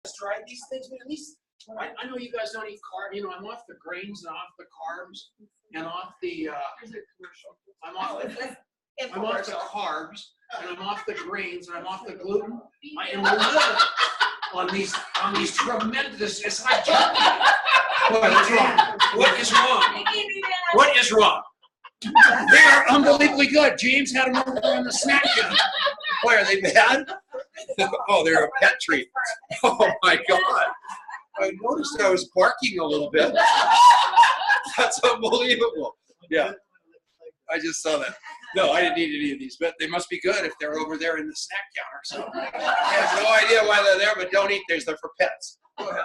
tried these things, but at least I know you guys don't eat carbs. You know, I'm off the grains and off the carbs and off the. I'm off the carbs and I'm off the grains and I'm off the gluten. I am living on these tremendous. It's like what's wrong? What is wrong? What is wrong? They are unbelievably good. James had them over on the snack counter. Why are they bad? Oh, they're a pet treat. Oh my God. I noticed I was barking a little bit. That's unbelievable. Yeah. I just saw that. No, I didn't eat any of these, but they must be good if they're over there in the snack counter. So I have no idea why they're there, but don't eat these. They're for pets. Go ahead.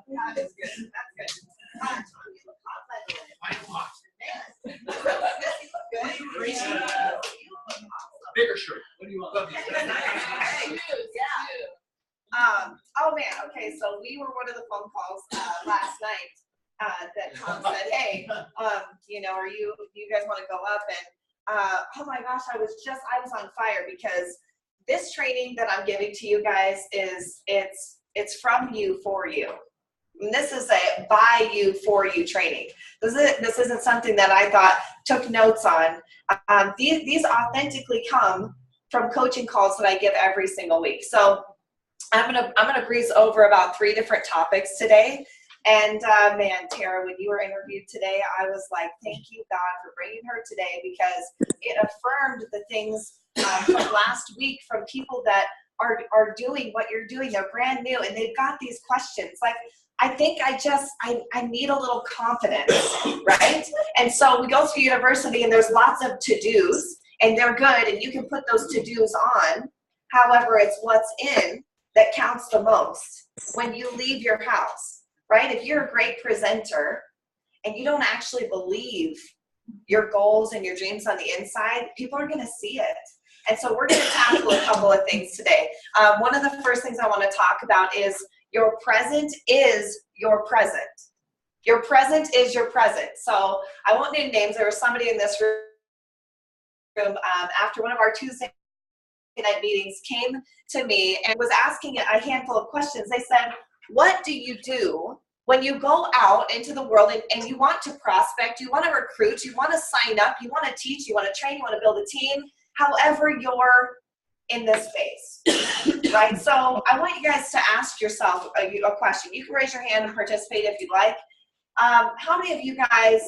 That is good. That's good. Bigger shirt. What do you want? Oh man, okay, so we were one of the phone calls last night that Tom said, hey, you know, you guys want to go up? And oh my gosh, I was on fire because this training that I'm giving to you guys is it's from you for you. And this is a by you for you training. This isn't something that I thought took notes on. These authentically come from coaching calls that I give every single week. So I'm gonna breeze over about 3 different topics today. And man, Tara, when you were interviewed today, I was like, thank you, God, for bringing her today, because it affirmed the things from last week from people that are doing what you're doing. They're brand new and they've got these questions. Like, I think I need a little confidence, right? And so we go through university and there's lots of to-dos and they're good and you can put those to-dos on. However, it's what's in that counts the most when you leave your house, right? If you're a great presenter and you don't actually believe your goals and your dreams on the inside, people are gonna see it. And so we're gonna tackle a couple of things today. One of the first things I wanna talk about is your present is your present. Your present is your present. So I won't name names. There was somebody in this room after one of our Tuesday night meetings came to me and was asking a handful of questions. They said, what do you do when you go out into the world and you want to prospect, you want to recruit, you want to sign up, you want to teach, you want to train, you want to build a team, however you're in this space, right? So I want you guys to ask yourself a question. You can raise your hand and participate if you'd like. How many of you guys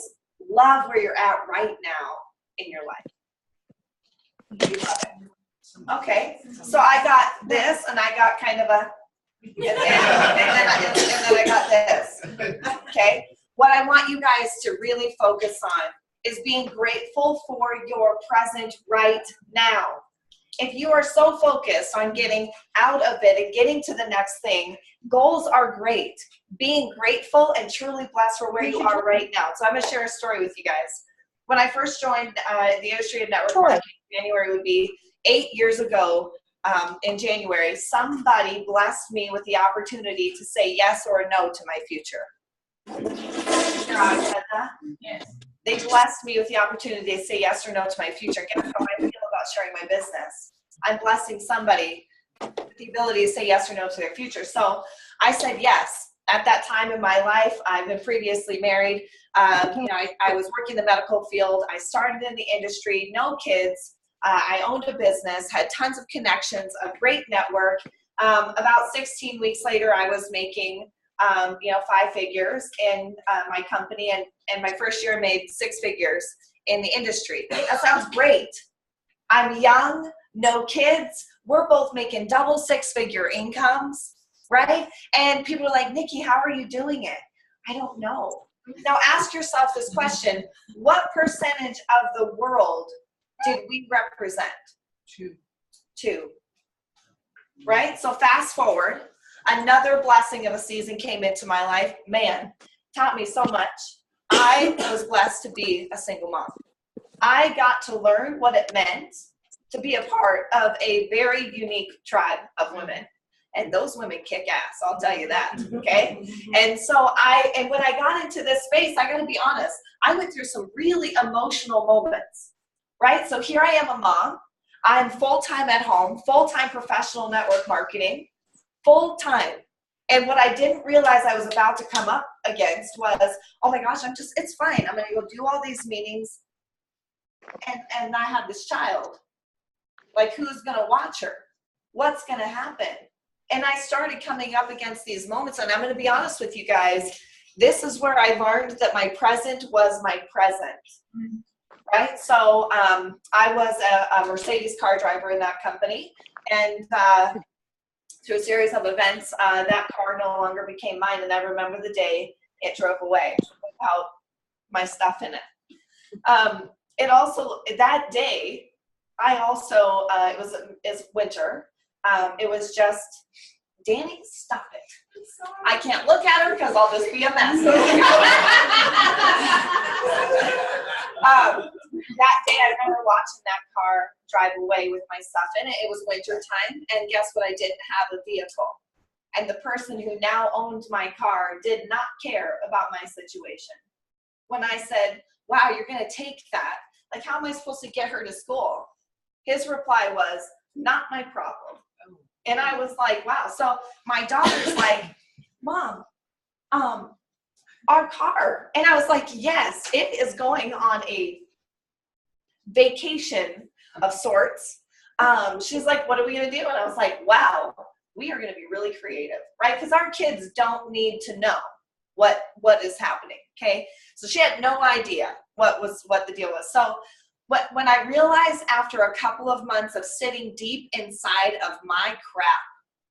love where you're at right now in your life? You love it. Okay, so I got this and I got kind of a, and then I got this, okay? What I want you guys to really focus on is being grateful for your present right now. If you are so focused on getting out of it and getting to the next thing, goals are great. Being grateful and truly blessed for where you are right now. So I'm going to share a story with you guys. When I first joined the industry of network marketing, January would be 8 years ago. In January, somebody blessed me with the opportunity to say yes or no to my future. Said that? Yes. They blessed me with the opportunity to say yes or no to my future. Guess how I feel about sharing my business? I'm blessing somebody with the ability to say yes or no to their future. So I said yes. At that time in my life, I've been previously married. You know, I was working in the medical field. I started in the industry, no kids. I owned a business, had tons of connections, a great network. About 16 weeks later, I was making, you know, 5 figures in my company, and my first year I made 6 figures in the industry. That sounds great. I'm young, no kids. We're both making double 6-figure incomes, right? And people are like, Nikki, how are you doing it? I don't know. Now ask yourself this question: what percentage of the world did we represent? 2. Right? So fast forward, another blessing of a season came into my life. Man, taught me so much. I was blessed to be a single mom. I got to learn what it meant to be a part of a very unique tribe of women. And those women kick ass, I'll tell you that, okay? And so when I got into this space, I gotta be honest, I went through some really emotional moments, right? So here I am, a mom. I'm full-time at home, full-time professional network marketing, full-time. And what I didn't realize I was about to come up against was, oh my gosh, it's fine. I'm going to go do all these meetings. And I have this child. Like, who's going to watch her? What's going to happen? And I started coming up against these moments. And I'm going to be honest with you guys. This is where I learned that my present was my present. Right? So I was a Mercedes car driver in that company. And through a series of events, that car no longer became mine. And I remember the day it drove away without my stuff in it. It also, that day, I also, it's winter. It was just, Danny, stop it. I can't look at her because I'll just be a mess. That day, I remember watching that car drive away with my stuff in it. It was winter time, and guess what? I didn't have a vehicle. And the person who now owned my car did not care about my situation. When I said, wow, you're going to take that. Like, how am I supposed to get her to school? His reply was, not my problem. And I was like, wow. So my daughter's like, Mom, our car. And I was like, yes, it is going on a vacation of sorts. She's like, what are we going to do? And I was like, wow, we are going to be really creative, right? Because our kids don't need to know what is happening, okay? So she had no idea what the deal was. So when I realized after a couple of months of sitting deep inside of my crap,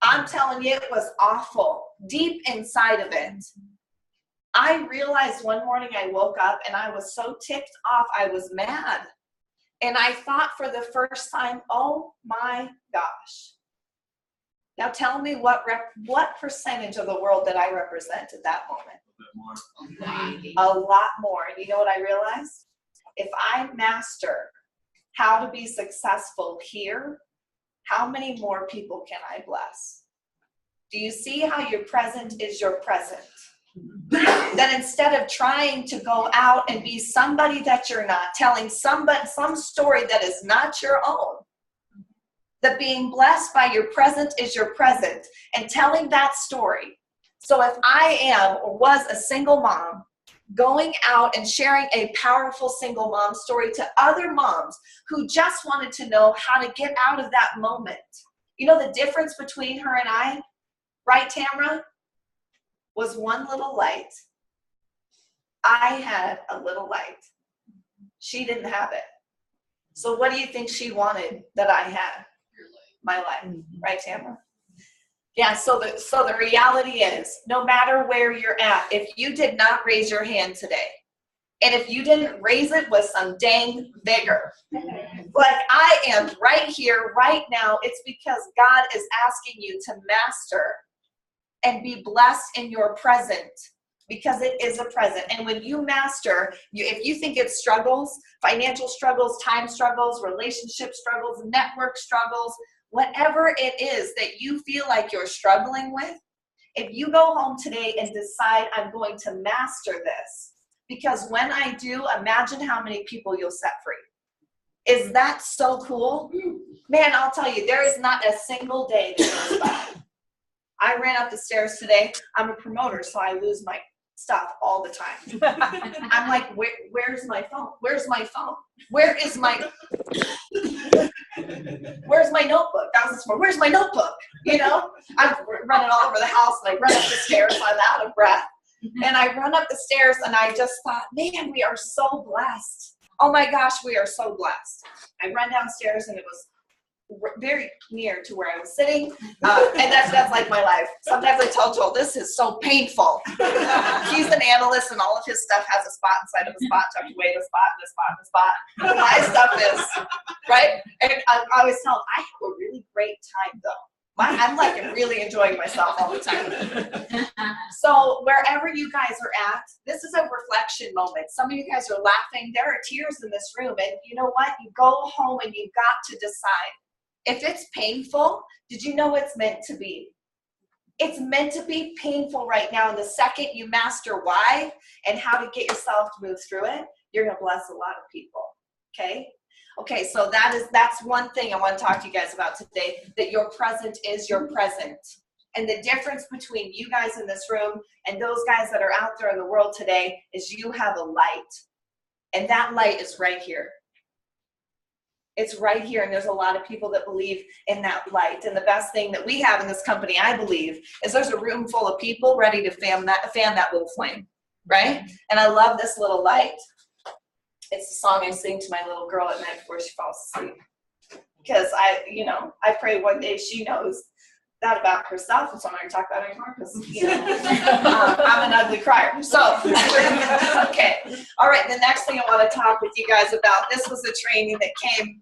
I'm telling you, it was awful, deep inside of it. I realized one morning I woke up and I was so ticked off, I was mad. And I thought for the first time, oh my gosh. Now tell me what percentage of the world did I represent at that moment? A lot more. And you know what I realized? If I master how to be successful here, how many more people can I bless? Do you see how your present is your present? That instead of trying to go out and be somebody that you're not, telling some story that is not your own, that being blessed by your present is your present, and telling that story. So if I am or was a single mom, going out and sharing a powerful single mom story to other moms who just wanted to know how to get out of that moment. You know the difference between her and I, right, Tamra? Was one little light. I had a little light. She didn't have it. So what do you think she wanted that I had? My light. Right, Tamra? Yeah, so the reality is, no matter where you're at, if you did not raise your hand today, and if you didn't raise it with some dang vigor, like I am right here, right now, it's because God is asking you to master and be blessed in your present, because it is a present. And when you master, if you think it's struggles, financial struggles, time struggles, relationship struggles, network struggles, whatever it is that you feel like you're struggling with, if you go home today and decide I'm going to master this, because when I do, imagine how many people you'll set free. Is that so cool? Man, I'll tell you, there is not a single day that goes by. I ran up the stairs today. I'm a promoter, so I lose my stuff all the time. I'm like, where's my phone? Where's my phone? Where's my notebook? That was this morning. Where's my notebook? You know, I'm running all over the house, and I run up the stairs. I'm out of breath. And I run up the stairs, and I just thought, man, we are so blessed. Oh my gosh, we are so blessed. I run downstairs, and it was very near to where I was sitting, and that's like my life. Sometimes I tell Joel, this is so painful. He's an analyst, and all of his stuff has a spot inside of a spot, tucked away in a spot, and a spot, and a spot. But my stuff is, right? And I always tell him, I have a really great time, though. I'm like really enjoying myself all the time. So wherever you guys are at, this is a reflection moment. Some of you guys are laughing. There are tears in this room, and you know what? You go home, and you've got to decide. If it's painful, did you know it's meant to be? It's meant to be painful right now. And the second you master why and how to get yourself to move through it, you're going to bless a lot of people, okay? Okay, so that's one thing I want to talk to you guys about today, that your present is your present. And the difference between you guys in this room and those guys that are out there in the world today is you have a light. And that light is right here. It's right here, and there's a lot of people that believe in that light. And the best thing that we have in this company, I believe, is there's a room full of people ready to fan that little flame, right? And I love this little light. It's the song I sing to my little girl at night before she falls asleep. Because I pray one day she knows that about herself, and so I'm not going to talk about it anymore because, I'm an ugly crier. So, okay. All right, the next thing I want to talk with you guys about, this was a training that came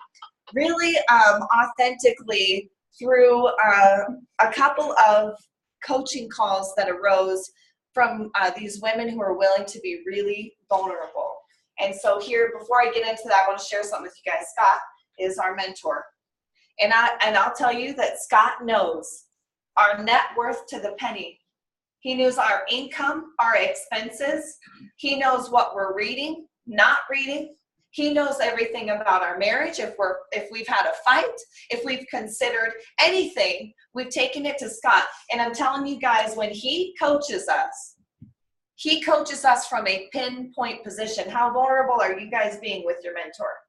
really authentically through a couple of coaching calls that arose from these women who are willing to be really vulnerable. And so here, before I get into that, I want to share something with you guys. Scott is our mentor. And I'll tell you that Scott knows our net worth to the penny. He knows our income, our expenses. He knows what we're reading, not reading. He knows everything about our marriage. If we've had a fight, if we've considered anything, we've taken it to Scott. And I'm telling you guys, when he coaches us from a pinpoint position. How vulnerable are you guys being with your mentor?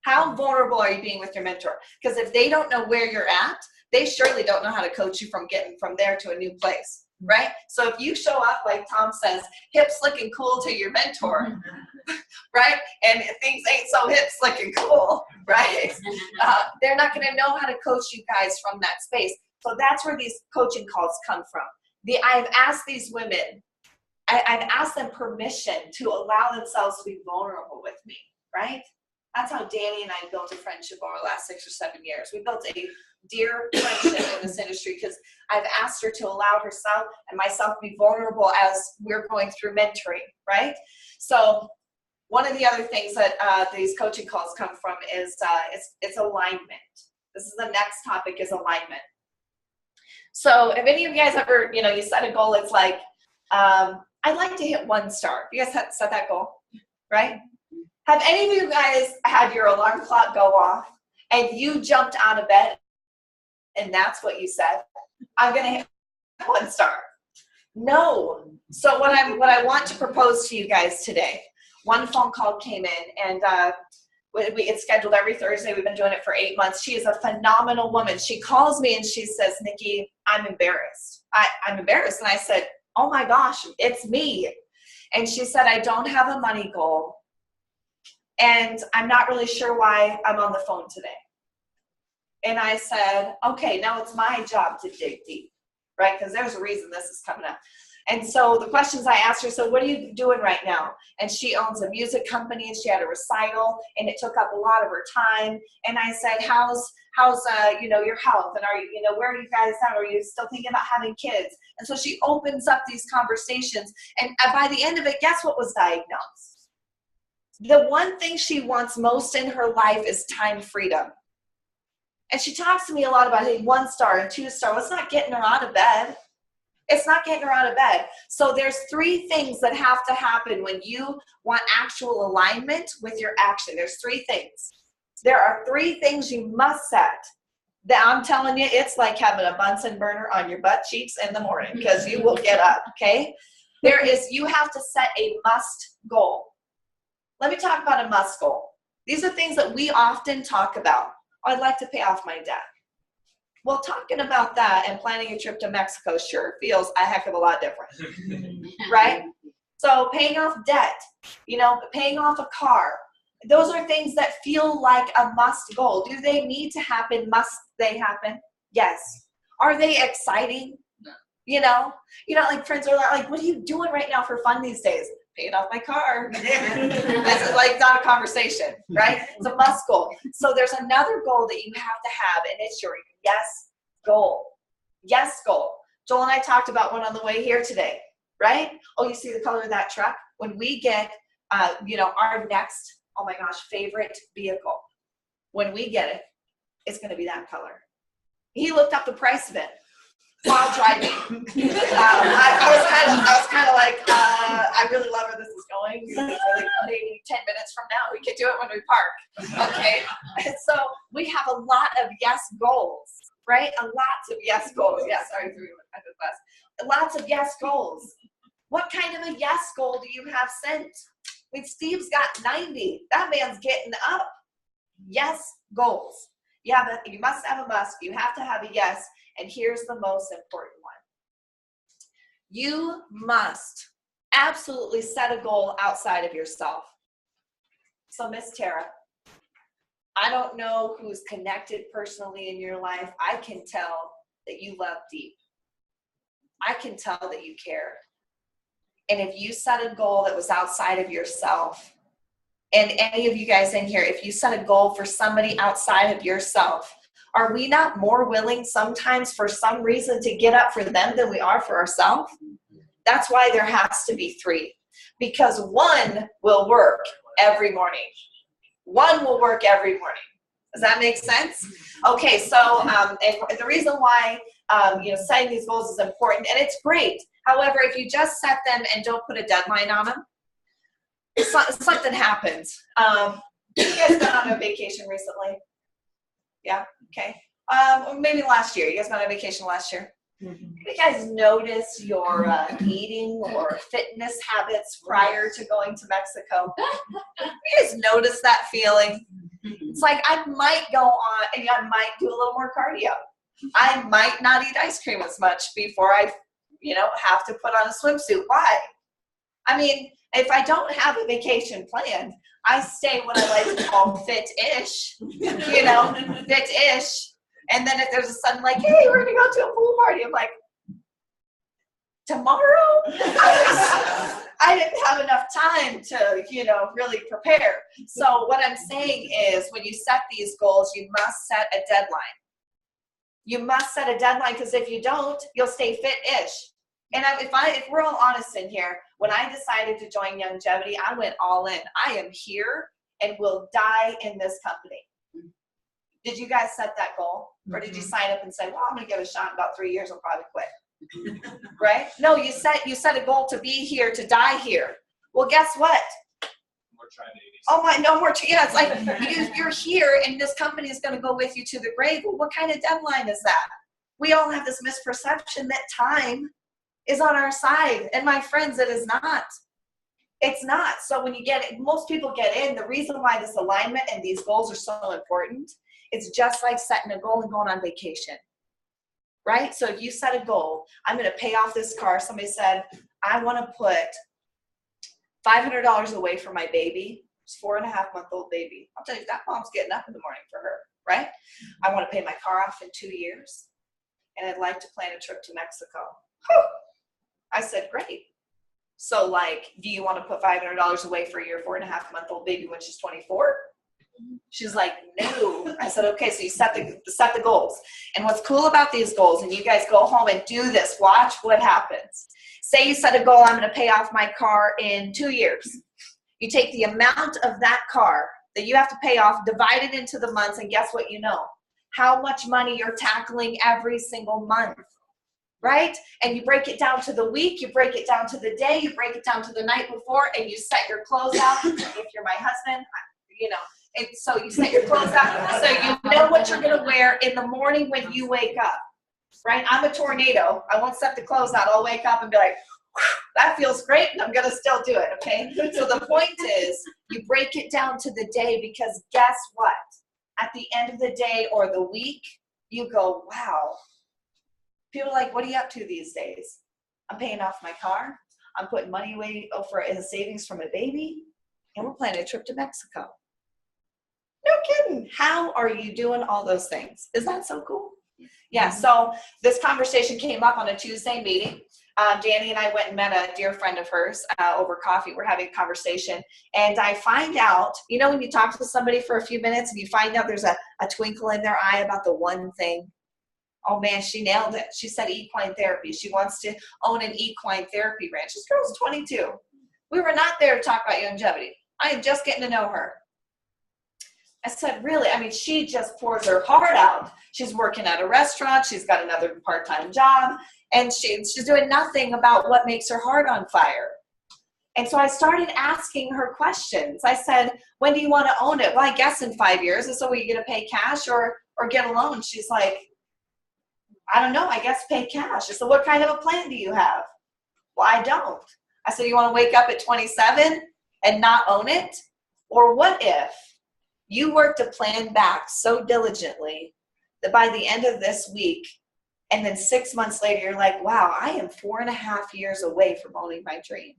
How vulnerable are you being with your mentor? Because if they don't know where you're at, they surely don't know how to coach you from getting from there to a new place, right? So if you show up, like Tom says, hip, slick, and cool to your mentor, right? And things ain't so hip, slick, and cool, right? They're not going to know how to coach you guys from that space. So that's where these coaching calls come from. I've asked these women, I've asked them permission to allow themselves to be vulnerable with me, right? That's how Danny and I built a friendship over the last 6 or 7 years. We built a dear friendship in this industry because I've asked her to allow herself and myself to be vulnerable as we're going through mentoring, right? So one of the other things that these coaching calls come from is it's alignment. This is the next topic, is alignment. So if any of you guys ever, you set a goal, it's like, I'd like to hit 1 star. You guys set that goal, right? Have any of you guys had your alarm clock go off and you jumped out of bed and that's what you said? I'm going to hit 1 star. No. So what I want to propose to you guys today, one phone call came in, and it's scheduled every Thursday. We've been doing it for 8 months. She is a phenomenal woman. She calls me and she says, Nikke, I'm embarrassed. I'm embarrassed. And I said, oh my gosh, it's me. And she said, I don't have a money goal. And I'm not really sure why I'm on the phone today. And I said, okay, now it's my job to dig deep, right? Because there's a reason this is coming up. And so the questions I asked her, so what are you doing right now? And she owns a music company, and she had a recital, and it took up a lot of her time. And I said, how's your health? And are you, where are you guys at? Are you still thinking about having kids? And so she opens up these conversations. And by the end of it, guess what was diagnosed? The one thing she wants most in her life is time freedom. And she talks to me a lot about, hey, 1 star and 2 star. Well, it's not getting her out of bed. It's not getting her out of bed. So there's 3 things that have to happen when you want actual alignment with your action. There's 3 things. There are 3 things you must set. That I'm telling you, it's like having a Bunsen burner on your butt cheeks in the morning, because you will get up, okay? You have to set a must goal. Let me talk about a must goal. These are things that we often talk about. I'd like to pay off my debt. Well, talking about that and planning a trip to Mexico sure feels a heck of a lot different, right? So paying off debt, paying off a car, those are things that feel like a must goal. Do they need to happen? Must they happen? Yes. Are they exciting? No. Like friends are like, what are you doing right now for fun these days? Paying off my car. This is like not a conversation, right? It's a must goal. So there's another goal that you have to have, and it's your yes goal. Yes goal. Joel and I talked about one on the way here today, right? Oh, you see the color of that truck? When we get, our next, oh my gosh, favorite vehicle, when we get it, it's going to be that color. He looked up the price of it while driving. I was kind of like, I really love her. This is going. Maybe 10 minutes from now, we could do it when we park. Okay. So we have a lot of yes goals, right? Lots of yes goals. Yeah, sorry, I did less. Lots of yes goals. What kind of a yes goal do you have sent? I mean, Steve's got 90. That man's getting up. Yes goals. Yeah, but you must have a must. You have to have a yes. And here's the most important one. You must absolutely set a goal outside of yourself. So, Miss Tara, I don't know who's connected personally in your life. I can tell that you love deep. I can tell that you care. And if you set a goal that was outside of yourself, and any of you guys in here, if you set a goal for somebody outside of yourself, are we not more willing sometimes for some reason to get up for them than we are for ourselves? That's why there has to be 3, because one will work every morning. One will work every morning. Does that make sense? Okay, so and the reason why setting these goals is important, and it's great. However, if you just set them and don't put a deadline on them, something happens. You guys been on a vacation recently? Yeah, okay. Or maybe last year. You guys been on a vacation last year? Mm-hmm. You guys notice your eating or fitness habits prior to going to Mexico? You guys notice that feeling? It's like I might go on and I might do a little more cardio. I might not eat ice cream as much before I, have to put on a swimsuit. Why? I mean, if I don't have a vacation planned, I stay what I like to call fit-ish, fit-ish. And then if there's a sudden like, hey, we're going to go to a pool party, I'm like, tomorrow? I didn't have enough time to, really prepare. So what I'm saying is when you set these goals, you must set a deadline. You must set a deadline, because if you don't, you'll stay fit-ish. And if we're all honest in here, when I decided to join Longevity, I went all in. I am here and will die in this company. Did you guys set that goal? Or did you sign up and say, well, I'm going to give it a shot in about 3 years, I'll probably quit. Right? No, you set a goal to be here, to die here. Well, guess what? More tri-babies. Oh my, no more. Yeah, it's like you're here and this company is going to go with you to the grave. Well, what kind of deadline is that? We all have this misperception that time is on our side. And my friends, it is not. It's not. So when you get it, most people get in. The reason why this alignment and these goals are so important, it's just like setting a goal and going on vacation. Right? So if you set a goal, I'm going to pay off this car. Somebody said, I want to put $500 away for my baby. It's 4.5-month-old baby. I'll tell you, that mom's getting up in the morning for her, right? I want to pay my car off in 2 years, and I'd like to plan a trip to Mexico. Whew. I said, great. So, do you want to put $500 away for your 4.5-month-old baby when she's 24? She's like, no. I said, okay, so you set the goals. And what's cool about these goals, and you guys go home and do this, watch what happens. Say you set a goal, I'm going to pay off my car in 2 years. You take the amount of that car that you have to pay off, divide it into the months, and guess what you know? How much money you're tackling every single month, right? And you break it down to the week, you break it down to the day, you break it down to the night before, and you set your clothes out. If you're my husband, and so you set your clothes out so you know what you're going to wear in the morning when you wake up, right? I'm a tornado. I won't set the clothes out. I'll wake up and be like, that feels great, and I'm going to still do it, okay? So the point is, you break it down to the day, because guess what? At the end of the day or the week, you go, wow. People are like, what are you up to these days? I'm paying off my car. I'm putting money away for as savings for my baby, and we're planning a trip to Mexico. No kidding. How are you doing all those things? Is that so cool? Yeah, so this conversation came up on a Tuesday meeting. Danny and I went and met a dear friend of hers over coffee. We're having a conversation, and I find out, when you talk to somebody for a few minutes and you find out there's a twinkle in their eye about the one thing. Oh man, she nailed it. She said equine therapy. She wants to own an equine therapy ranch. This girl's 22. We were not there to talk about longevity. I am just getting to know her. I said, really? I mean, she just pours her heart out. She's working at a restaurant. She's got another part-time job. And she's doing nothing about what makes her heart on fire. And so I started asking her questions. I said, when do you want to own it? Well, I guess in 5 years. And so are you going to pay cash or get a loan? She's like, I don't know. I guess pay cash. I said, what kind of a plan do you have? Well, I don't. I said, you want to wake up at 27 and not own it? Or what if you worked a plan back so diligently that by the end of this week, and then 6 months later, you're like, wow, I am 4.5 years away from owning my dream.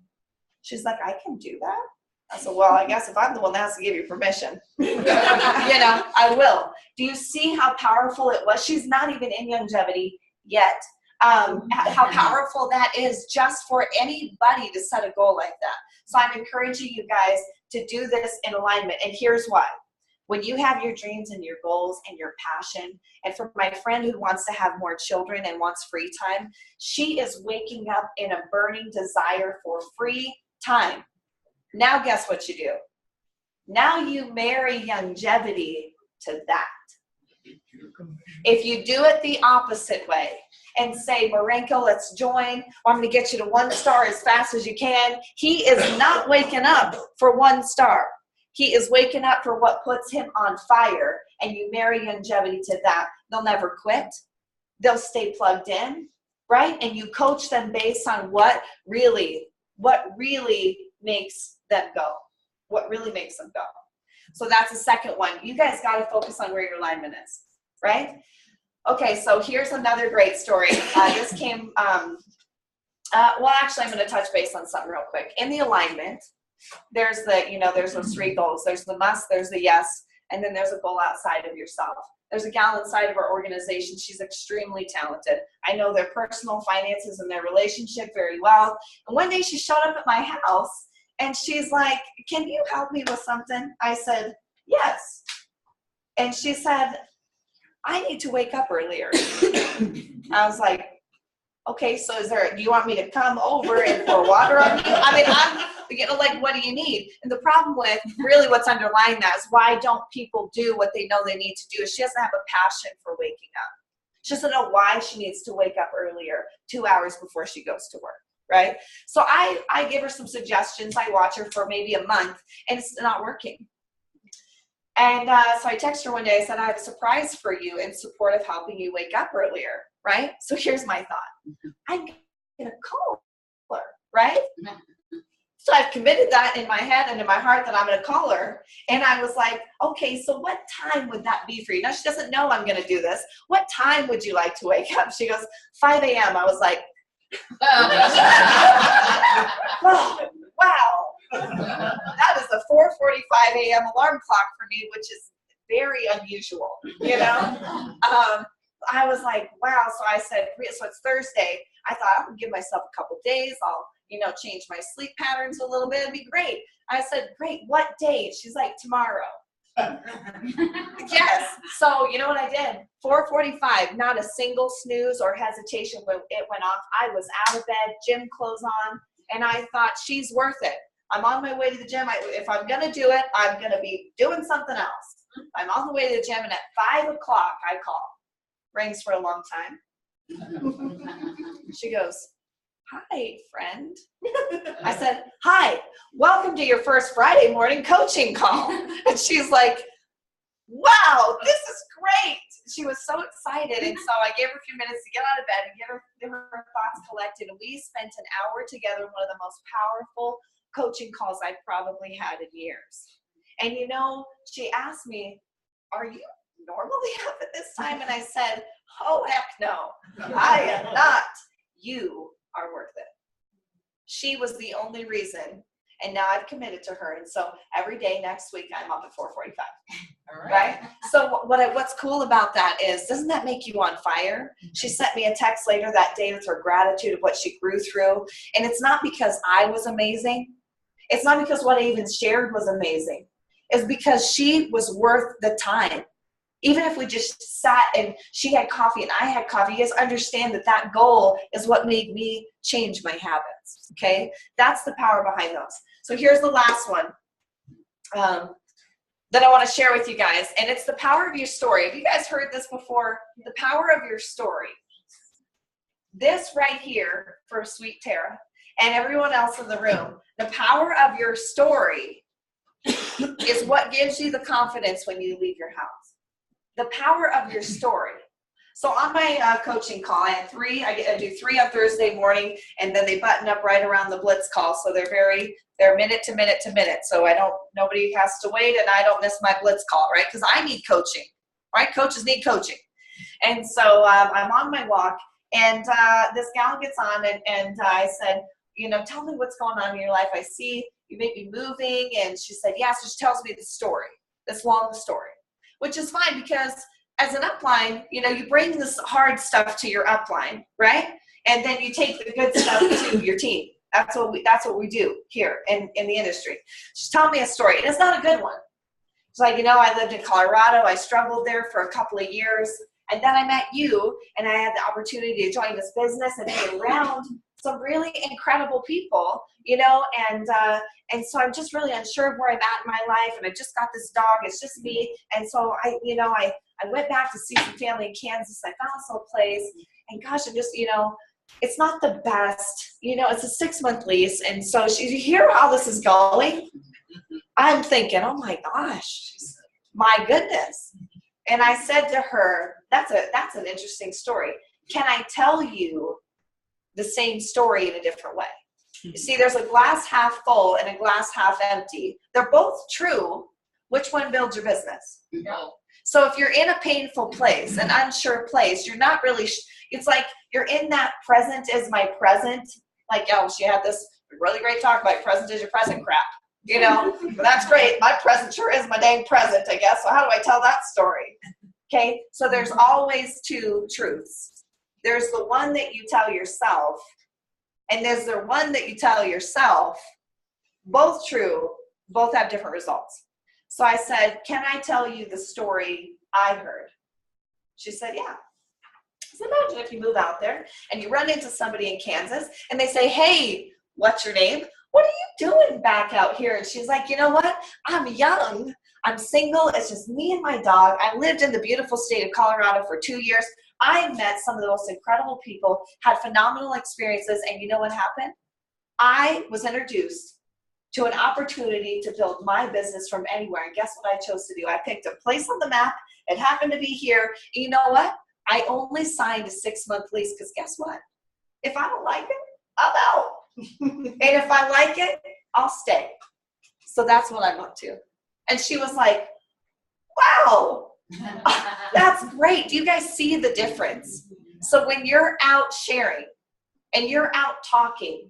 She's like, I can do that? I said, well, I guess if I'm the one that has to give you permission, I will. Do you see how powerful it was? She's not even in longevity yet. How powerful that is just for anybody to set a goal like that. So I'm encouraging you guys to do this in alignment. And here's why. When you have your dreams and your goals and your passion, and for my friend who wants to have more children and wants free time, she is waking up in a burning desire for free time. Now guess what you do? Now you marry longevity to that. If you do it the opposite way and say, Marenko, let's join, or I'm going to get you to 1 star as fast as you can, he is not waking up for 1 star. He is waking up for what puts him on fire, and you marry longevity to that. They'll never quit. They'll stay plugged in, right? And you coach them based on what really makes them go. What really makes them go. So that's the second one. You guys got to focus on where your alignment is, right? Okay, so here's another great story. This came, well, actually, I'm going to touch base on something real quick. In the alignment, there's there's those 3 goals. There's the must, there's the yes, and then there's a goal outside of yourself. There's a gal inside of our organization. She's extremely talented. I know their personal finances and their relationship very well. And one day she showed up at my house and she's like, can you help me with something? I said, yes. And she said, I need to wake up earlier. I was like, okay, so do you want me to come over and pour water on you? I mean, like, what do you need? And the problem with really what's underlying that is why don't people do what they know they need to do is she doesn't have a passion for waking up. She doesn't know why she needs to wake up earlier 2 hours before she goes to work, right? So I give her some suggestions. I watch her for maybe a month, and it's not working. And so I texted her one day. I said, I have a surprise for you in support of helping you wake up earlier, right? So here's my thought. I'm going to call her, right? So I've committed that in my head and in my heart that I'm going to call her. And I was like, okay, so what time would that be for you? Now, she doesn't know I'm going to do this. What time would you like to wake up? She goes, 5 a.m. I was like, oh, wow. That is a 4:45 a.m. alarm clock for me, which is very unusual, I was like, wow. So I said, so it's Thursday. I thought I would give myself a couple days. I'll, change my sleep patterns a little bit. It'd be great. I said, great. What day? She's like, tomorrow. Yes. So you know what I did? 4:45, not a single snooze or hesitation when it went off. I was out of bed, gym clothes on, and I thought she's worth it. I'm on my way to the gym. If I'm going to do it, I'm going to be doing something else. I'm on the way to the gym, and at 5 o'clock, I call. Rings for a long time. She goes, hi, friend. I said, hi, welcome to your first Friday morning coaching call. And she's like, wow, this is great. She was so excited. And so I gave her a few minutes to get out of bed and get her thoughts collected. And we spent an hour together, one of the most powerful coaching calls I've probably had in years. And she asked me, are you normally up at this time? And I said, oh, heck no, I am not. You are worth it. She was the only reason. And now I've committed to her. And so every day next week, I'm up at 4:45. All right. So what's cool about that is, doesn't that make you on fire? She sent me a text later that day with her gratitude of what she grew through. And it's not because I was amazing. It's not because what I even shared was amazing. It's because she was worth the time. Even if we just sat and she had coffee and I had coffee, you guys understand that goal is what made me change my habits, okay? That's the power behind those. So here's the last one that I want to share with you guys, and it's the power of your story. Have you guys heard this before? The power of your story. This right here, for Sweet Tara, and everyone else in the room, the power of your story is what gives you the confidence when you leave your house. The power of your story. So on my coaching call, I had three. I do 3 on Thursday morning, and then they button up right around the blitz call. So they're minute to minute to minute. So nobody has to wait, and I don't miss my blitz call, right? Because I need coaching, right? Coaches need coaching. And so I'm on my walk, and this gal gets on, and I said, tell me what's going on in your life. I see you may be moving. And she said, yeah. So she tells me the story, this long story, which is fine because as an upline, you bring this hard stuff to your upline, right? And then you take the good stuff to your team. That's what we do here in the industry. She's telling me a story, and it's not a good one. It's like, I lived in Colorado. I struggled there for a couple of years. And then I met you, and I had the opportunity to join this business and be around some really incredible people, and so I'm just really unsure of where I'm at in my life, and I just got this dog. It's just me. And so I went back to see some family in Kansas. I found this little place, and gosh, I'm just, it's not the best, it's a 6-month lease. And so you hear how this is going. I'm thinking, oh my gosh, my goodness. And I said to her, that's an interesting story. Can I tell you the same story in a different way? You see, there's a glass half full and a glass half empty. They're both true. Which one builds your business? No. So if you're in a painful place, an unsure place, you're not really, it's like you're in that present is my present. Like, she had this really great talk about present is your present crap. That's great. My present sure is my dang present, I guess. So how do I tell that story? Okay, so there's always 2 truths. There's the one that you tell yourself, and there's the one that you tell yourself. Both true, both have different results. So I said, can I tell you the story I heard? She said, yeah. So imagine if you move out there and you run into somebody in Kansas and they say, hey, what's your name? What are you doing back out here? And she's like, you know what? I'm young. I'm single. It's just me and my dog. I lived in the beautiful state of Colorado for 2 years. I met some of the most incredible people, had phenomenal experiences, and you know what happened? I was introduced to an opportunity to build my business from anywhere. And guess what I chose to do? I picked a place on the map. It happened to be here. And you know what? I only signed a 6-month lease because guess what? If I don't like it, I'm out. And if I like it, I'll stay. So that's what I'm up to. And she was like, wow. That's great. Do you guys see the difference? So when you're out sharing and you're out talking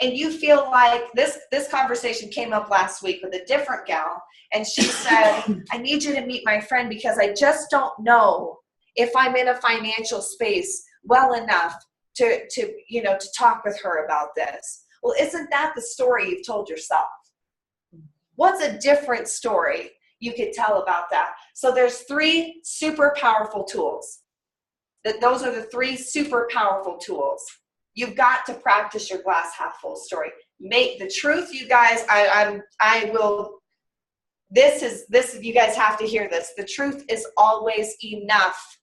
and you feel like this conversation came up last week with a different gal, and she said, I need you to meet my friend because I just don't know if I'm in a financial space well enough to talk with her about this. Well, isn't that the story you've told yourself? What's a different story you could tell about that? So there's 3 super powerful tools. Those are the 3 super powerful tools. You've got to practice your glass half full story. Make the truth, you guys, you guys have to hear this. The truth is always enough.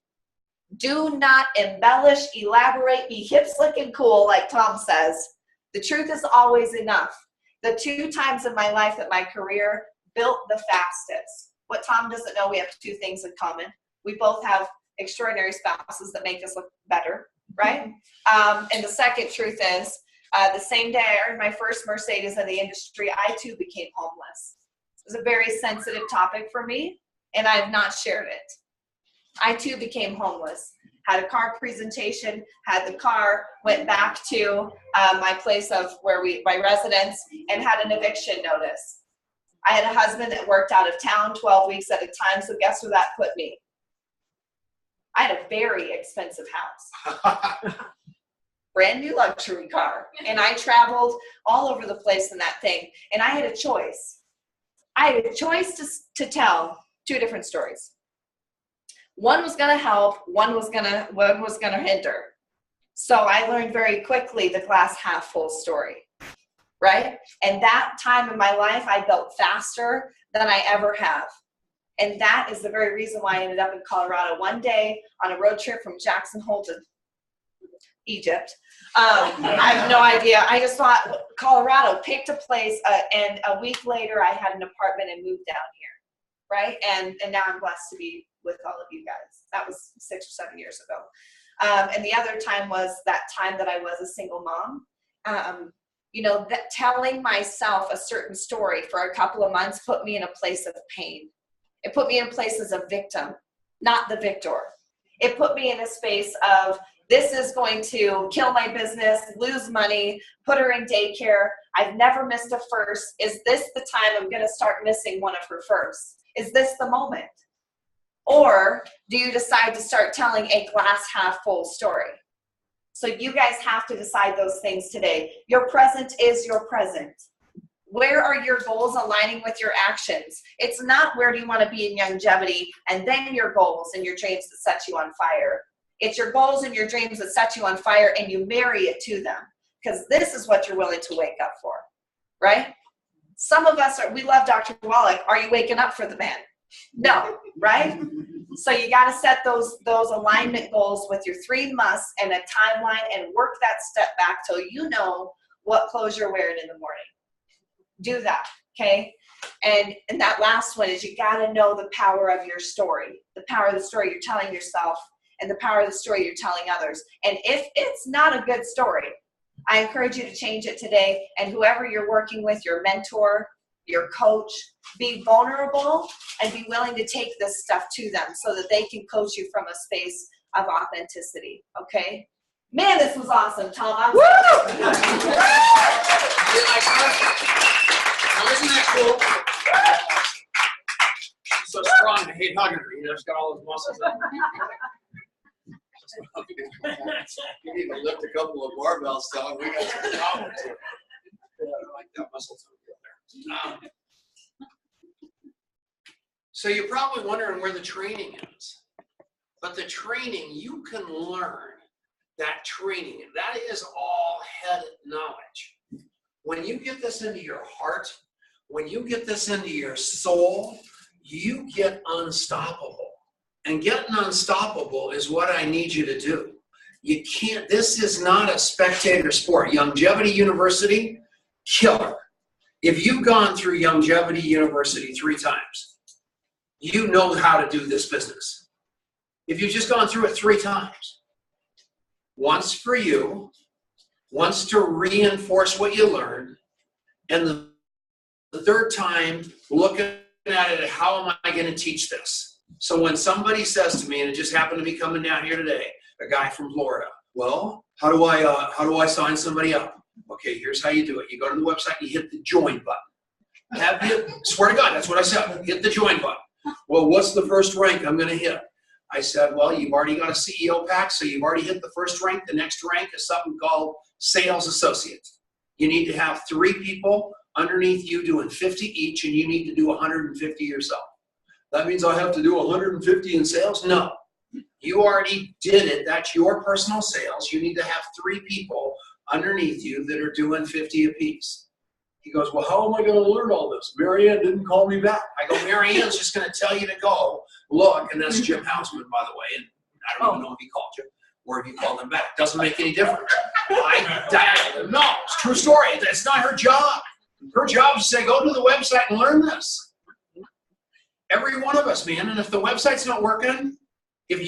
Do not embellish, elaborate, be hip, slick, and cool like Tom says. The truth is always enough. The 2 times in my life that my career built the fastest. What Tom doesn't know, we have 2 things in common. We both have extraordinary spouses that make us look better, right? And the second truth is, the same day I earned my first Mercedes in the industry, I too became homeless. It was a very sensitive topic for me, and I have not shared it. I too became homeless. Had a car presentation, had the car, went back to my place of my residence, and had an eviction notice. I had a husband that worked out of town 12 weeks at a time, so guess where that put me? I had a very expensive house. Brand new luxury car. And I traveled all over the place in that thing. And I had a choice. I had a choice to tell 2 different stories. One was going to help, one was going to hinder. So I learned very quickly the glass half full story, right? And that time in my life, I built faster than I ever have. And that is the very reason why I ended up in Colorado one day on a road trip from Jackson Hole to Egypt. I have no idea. I just thought Colorado, picked a place, and a week later I had an apartment and moved down here, right? And now I'm blessed to be with all of you guys. That was 6 or 7 years ago. And the other time was that time that I was a single mom. You know, that telling myself a certain story for a couple of months put me in a place of pain. It put me in a place as a victim, not the victor. It put me in a space of, this is going to kill my business, lose money, put her in daycare. I've never missed a first. Is this the time I'm going to start missing one of her firsts? Is this the moment? Or do you decide to start telling a glass half full story? So you guys have to decide those things today. Your present is your present. Where are your goals aligning with your actions? It's not where do you want to be in longevity and then your goals and your dreams that set you on fire. It's your goals and your dreams that set you on fire, and you marry it to them, because this is what you're willing to wake up for, right? Some of us we love Dr. Wallach. Are you waking up for the man? No, right? So you got to set those alignment goals with your 3 musts and a timeline, and work that step back till you know what clothes you're wearing in the morning. Do that, okay? And that last one is, you got to know the power of your story, the power of the story you're telling yourself, and the power of the story you're telling others. And if it's not a good story, I encourage you to change it today. And whoever you're working with, your mentor, your coach, be vulnerable and be willing to take this stuff to them so that they can coach you from a space of authenticity, okay? Man, this was awesome, Tom. Woo! Now, isn't that cool? She's so strong, I hate hugging her. You know, she's got all those muscles. You need to lift a couple of barbells, Tom. We got some problems here. I like that muscle tone there. So you're probably wondering where the training is. But the training, you can learn that training. That is all head knowledge. When you get this into your heart, when you get this into your soul, you get unstoppable. And getting unstoppable is what I need you to do. You can't, this is not a spectator sport. Longevity University, killer. If you've gone through Longevity University 3 times, you know how to do this business. If you've just gone through it 3 times, once for you, once to reinforce what you learned, and the 3rd time, looking at it, how am I going to teach this? So when somebody says to me, and it just happened to be coming down here today, a guy from Florida, well, how do I sign somebody up? Okay, here's how you do it. You go to the website, you hit the join button. Swear to God, that's what I said. Hit the join button. Well, what's the first rank I'm going to hit? I said, well, you've already got a CEO pack, so you've already hit the first rank. The next rank is something called sales associate. You need to have 3 people underneath you doing 50 each, and you need to do 150 yourself. That means I have to do 150 in sales? No. You already did it. That's your personal sales. You need to have 3 people underneath you that are doing 50 apiece. He goes, well, how am I going to learn all this? Mary Ann didn't call me back. I go, Mary Ann's just going to tell you to go look, and that's Jim Hausman, by the way, and I don't even know if he called you or if you called him back. Doesn't make any difference. No, it's a true story. It's not her job. Her job is to say, go to the website and learn this. Every one of us, man, and if the website's not working, if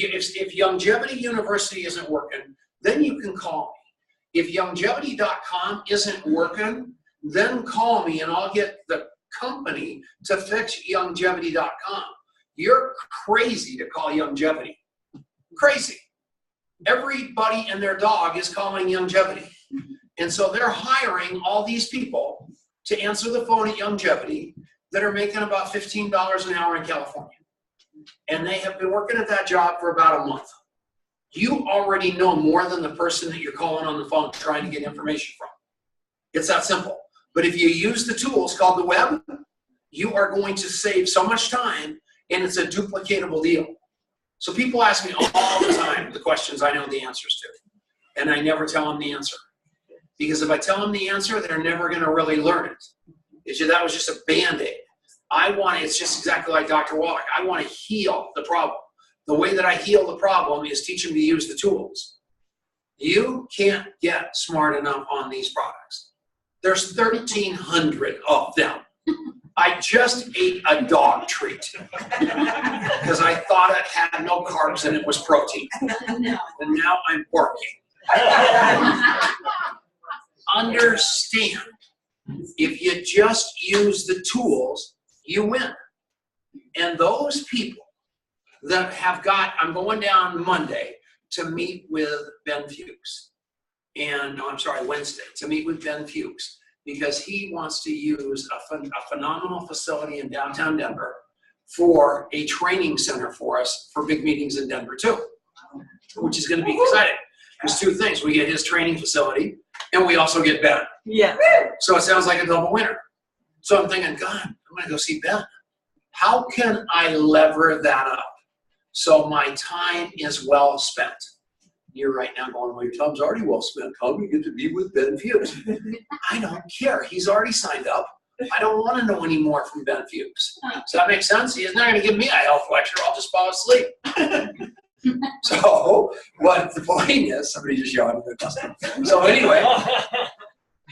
Longevity University isn't working, then you can call me. If longevity.com isn't working, then call me and I'll get the company to fix longevity.com. You're crazy to call Longevity. Crazy. Everybody and their dog is calling Longevity. And so they're hiring all these people to answer the phone at Longevity that are making about $15 an hour in California. And they have been working at that job for about a month. You already know more than the person that you're calling on the phone trying to get information from. It's that simple. But if you use the tools called the web, you are going to save so much time, and it's a duplicatable deal. So people ask me all the time the questions I know the answers to, and I never tell them the answer. Because if I tell them the answer, they're never going to really learn it. That was just a Band-Aid. It's just exactly like Dr. Wallach. I want to heal the problem. The way that I heal the problem is teach them to use the tools. You can't get smart enough on these products. There's 1,300 of them. I just ate a dog treat because I thought it had no carbs and it was protein. And now I'm working. Understand, if you just use the tools, you win. And those people that have got, I'm going down Monday to meet with Ben Fuchs. And, no, I'm sorry, Wednesday, to meet with Ben Fuchs, because he wants to use a phenomenal facility in downtown Denver for a training center for us for big meetings in Denver too, which is going to be exciting. There's two things. We get his training facility, and we also get Ben. Yeah. So it sounds like a double winner. So I'm thinking, God, I'm going to go see Ben. How can I lever that up so my time is well spent? You're right now going, well, your time's already well spent. Tom, you get to be with Ben Fuchs. I don't care. He's already signed up. I don't want to know any more from Ben Fuchs. Does that make sense? He's not going to give me a health lecture. I'll just fall asleep. So, what the point is, somebody just yawned. So anyway,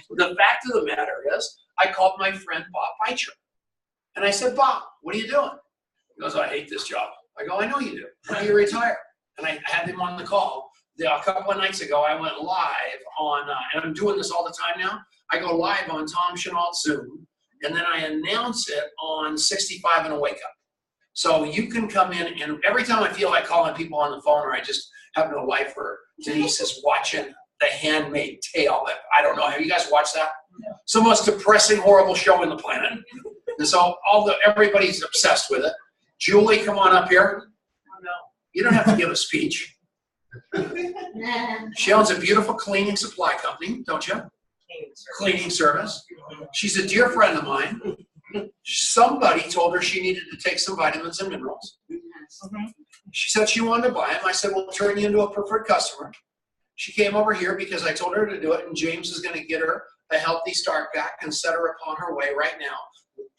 the fact of the matter is, I called my friend Bob Beitcher. And I said, Bob, what are you doing? He goes, I hate this job. I go, I know you do. Why don't you retire? And I had him on the call. A couple of nights ago, I went live on, and I'm doing this all the time now. I go live on Tom Chenault's Zoom, and then I announce it on 65 and a Wake Up. So you can come in, and every time I feel like calling people on the phone, or I just have no life, or Denise is watching The Handmaid's Tale. I don't know. Have you guys watched that? No. It's the most depressing, horrible show on the planet. And so everybody's obsessed with it. Julie, come on up here. Oh, no. You don't have to give a speech. She owns a beautiful cleaning supply company, don't you? Cleaning service. She's a dear friend of mine. Somebody told her she needed to take some vitamins and minerals. She said she wanted to buy them. I said, we'll turn you into a preferred customer. She came over here because I told her to do it, and James is going to get her a Healthy Start Pack and set her upon her way right now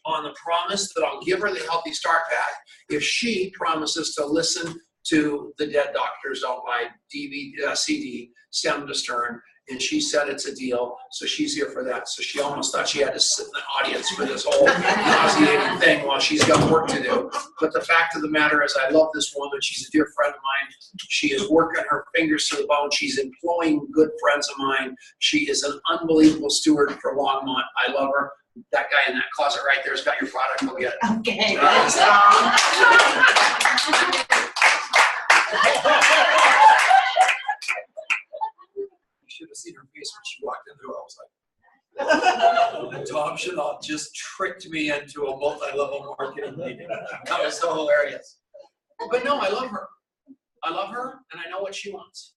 on the promise that I'll give her the Healthy Start Pack if she promises to listen to the Dead Doctors Don't Lie CD, Stem to Stern, and she said it's a deal, so she's here for that. So she almost thought she had to sit in the audience for this whole nauseating thing while she's got work to do. But the fact of the matter is, I love this woman. She's a dear friend of mine. She is working her fingers to the bone. She's employing good friends of mine. She is an unbelievable steward for Longmont. I love her. That guy in that closet right there has got your product. Go get it. Okay. You should have seen her face when she walked into it. I was like, Tom Chenault just tricked me into a multi-level marketing meeting. That was so hilarious. But no, I love her. I love her, and I know what she wants.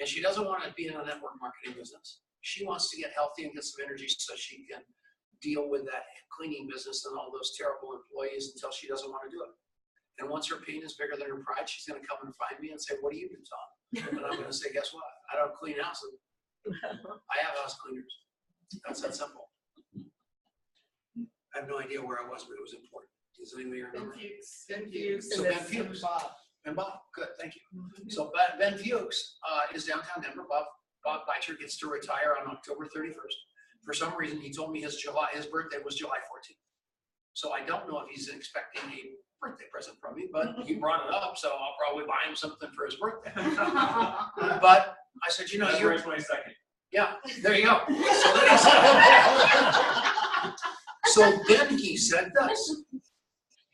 And she doesn't want to be in a network marketing business. She wants to get healthy and get some energy so she can deal with that cleaning business and all those terrible employees until she doesn't want to do it. And once her pain is bigger than her pride, she's going to come and find me and say, what do you do, Tom? And I'm going to say, guess what? I don't clean houses. I have house cleaners. That's that simple. I have no idea where I was, but it was important. Does anybody remember? Ben Fuchs. So Ben Fuchs. And Bob. Good, thank you. So Ben Fuchs is downtown Denver. Bob Beitcher gets to retire on October 31st. For some reason, he told me his birthday was July 14th. So I don't know if he's expecting a birthday present from me, but he brought it up, so I'll probably buy him something for his birthday. But I said, you know, you're 22nd. Yeah, there you go. So then he said this.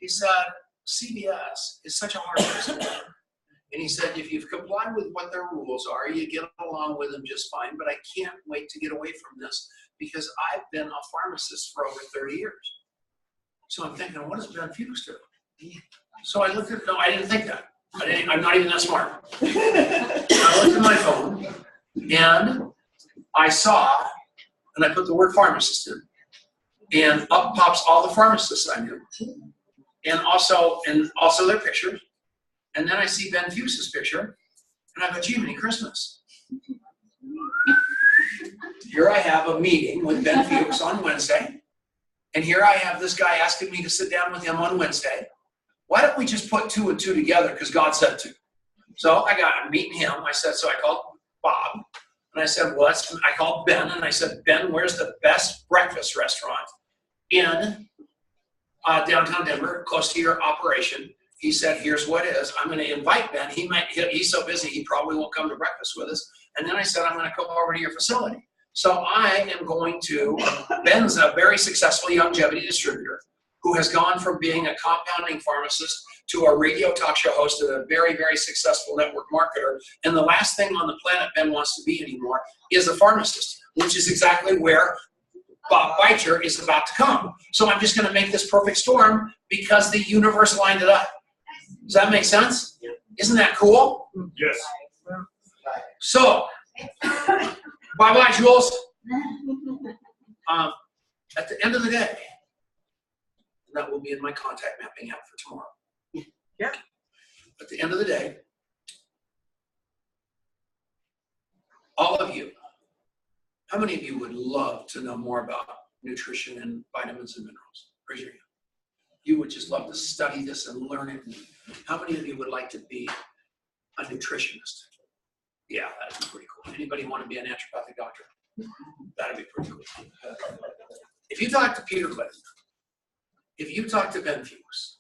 He said, CBS is such a hard person to work. And he said, if you've complied with what their rules are, you get along with them just fine, but I can't wait to get away from this because I've been a pharmacist for over 30 years. So I'm thinking, what does Ben Fuchs do? So I looked at, no, I didn't think that. I'm not even that smart. I looked at my phone and I saw, and I put the word pharmacist in, and up pops all the pharmacists I knew, and also their pictures. And then I see Ben Fuchs's picture, and I go, gee, Merry Christmas. Here I have a meeting with Ben Fuchs on Wednesday, and here I have this guy asking me to sit down with him on Wednesday. Why don't we just put 2 and 2 together, because God said to. So I'm meeting him. I called Bob, And I said, well, I called Ben and I said, Ben, where's the best breakfast restaurant in downtown Denver, close to your operation? He said, here's what it is. I'm going to invite Ben. He's so busy, he probably won't come to breakfast with us. And then I said, I'm going to come over to your facility. So I am going to, Ben's a very successful longevity distributor who has gone from being a compounding pharmacist to a radio talk show host and a very, very successful network marketer. And the last thing on the planet Ben wants to be anymore is a pharmacist, which is exactly where Bob Beitcher is about to come. So I'm just going to make this perfect storm because the universe lined it up. Does that make sense? Isn't that cool? Yes. So, bye-bye, Jules. At the end of the day, and that will be in my contact mapping app for tomorrow. Yeah. At the end of the day, all of you, how many of you would love to know more about nutrition and vitamins and minerals? Raise your hand. You would just love to study this and learn it. How many of you would like to be a nutritionist? Yeah, that'd be pretty cool. Anybody want to be a naturopathic doctor? That'd be pretty cool. If you talk to Peter Clinton, if you talk to Ben Fuchs,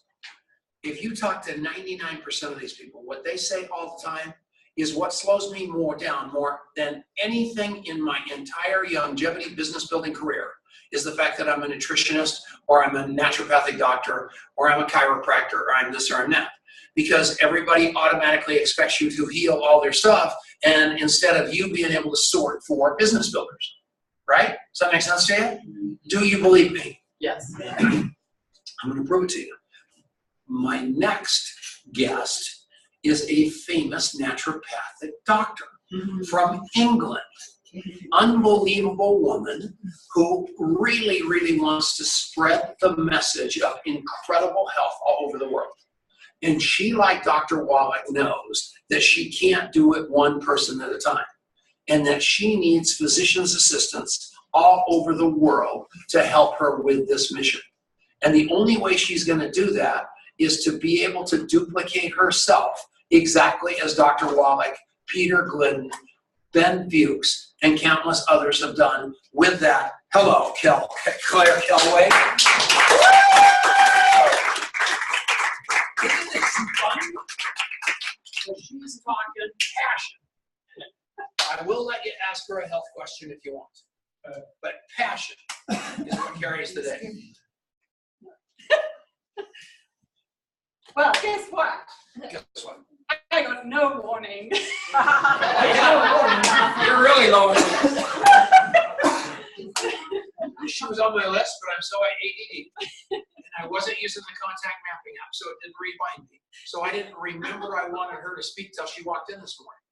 if you talk to 99% of these people, what they say all the time is what slows me down more than anything in my entire longevity business building career is the fact that I'm a nutritionist or I'm a naturopathic doctor or I'm a chiropractor or I'm this or I'm that. Because everybody automatically expects you to heal all their stuff and instead of you being able to sort for business builders, right? Does that make sense to you? Do you believe me? Yes. I'm going to prove it to you. My next guest is a famous naturopathic doctor from England. Unbelievable woman who really, really wants to spread the message of incredible health all over the world. And she, like Dr. Wallach, knows that she can't do it one person at a time and that she needs physician's assistants all over the world to help her with this mission. And the only way she's going to do that is to be able to duplicate herself exactly as Dr. Wallach, Peter Glidden, Ben Fuchs, and countless others have done. With that, hello, Clare Kellaway. Isn't this fun? So she's talking passion. I will let you ask her a health question if you want, but passion is what carries the day. Well, guess what? Guess what? I got no warning. You're really low. She was on my list, but I'm so ADD. And I wasn't using the contact mapping app, so it didn't remind me. So I didn't remember I wanted her to speak till she walked in this morning.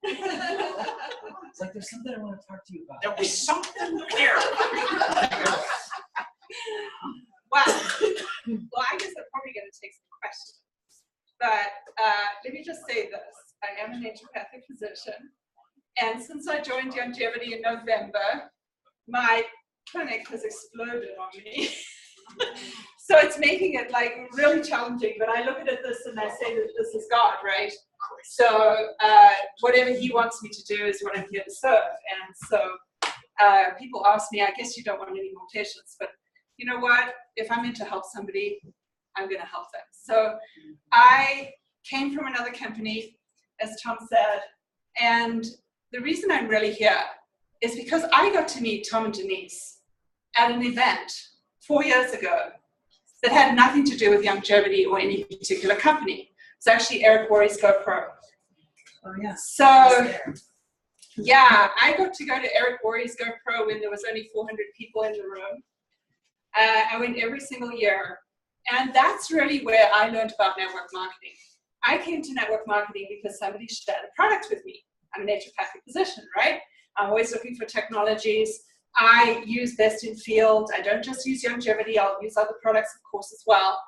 It's like there's something I want to talk to you about. There was something there. Well, I guess I'm probably going to take some questions. But let me just say this. I am a naturopathic physician. And since I joined Longevity in November, my clinic has exploded on me. So it's making it like really challenging. But I look at it this and I say that this is God, right? So whatever he wants me to do is what I'm here to serve. And so people ask me, I guess you don't want any more patients, but you know what? If I'm in to help somebody, I'm going to help them. So I came from another company, as Tom said, and the reason I'm really here is because I got to meet Tom and Denise at an event 4 years ago that had nothing to do with longevity or any particular company. It's actually Eric Worre's GoPro. Oh, yeah. So, yeah, I got to go to Eric Worre's GoPro when there was only 400 people in the room. I went every single year. And that's really where I learned about network marketing. I came to network marketing because somebody shared a product with me. I'm a naturopathic physician, right? I'm always looking for technologies. I use best in field. I don't just use longevity. I'll use other products, of course, as well.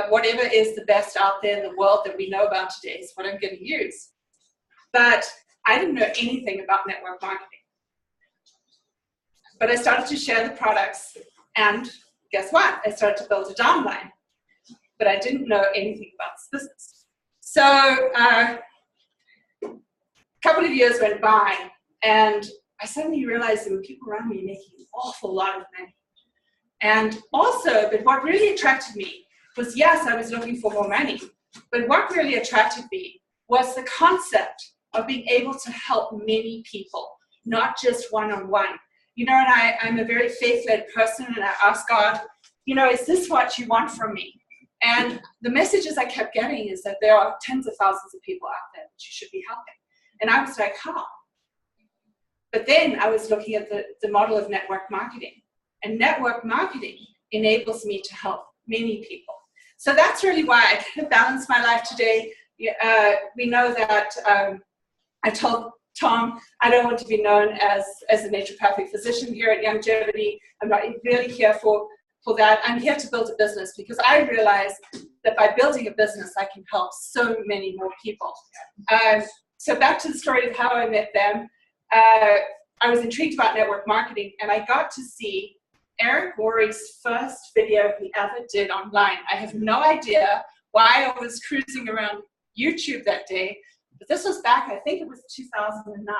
Whatever is the best out there in the world that we know about today is what I'm going to use. But I didn't know anything about network marketing. But I started to share the products, and guess what? I started to build a downline. But I didn't know anything about this business. So a couple of years went by, and I suddenly realized there were people around me making an awful lot of money. And also, but what really attracted me was, yes, I was looking for more money, but what really attracted me was the concept of being able to help many people, not just one-on-one. You know, and I'm a very faith-led person, and I ask God, you know, is this what you want from me? And the messages I kept getting is that there are tens of thousands of people out there that you should be helping. And I was like, how? But then I was looking at the model of network marketing. And network marketing enables me to help many people. So that's really why I kind of balance my life today. We know that I told Tom, I don't want to be known as a naturopathic physician here at Longevity. I'm not really here for that. I'm here to build a business because I realize that by building a business, I can help so many more people. So back to the story of how I met them. I was intrigued about network marketing, and I got to see Eric Worre's first video he ever did online. I have no idea why I was cruising around YouTube that day, but this was back, I think it was 2009.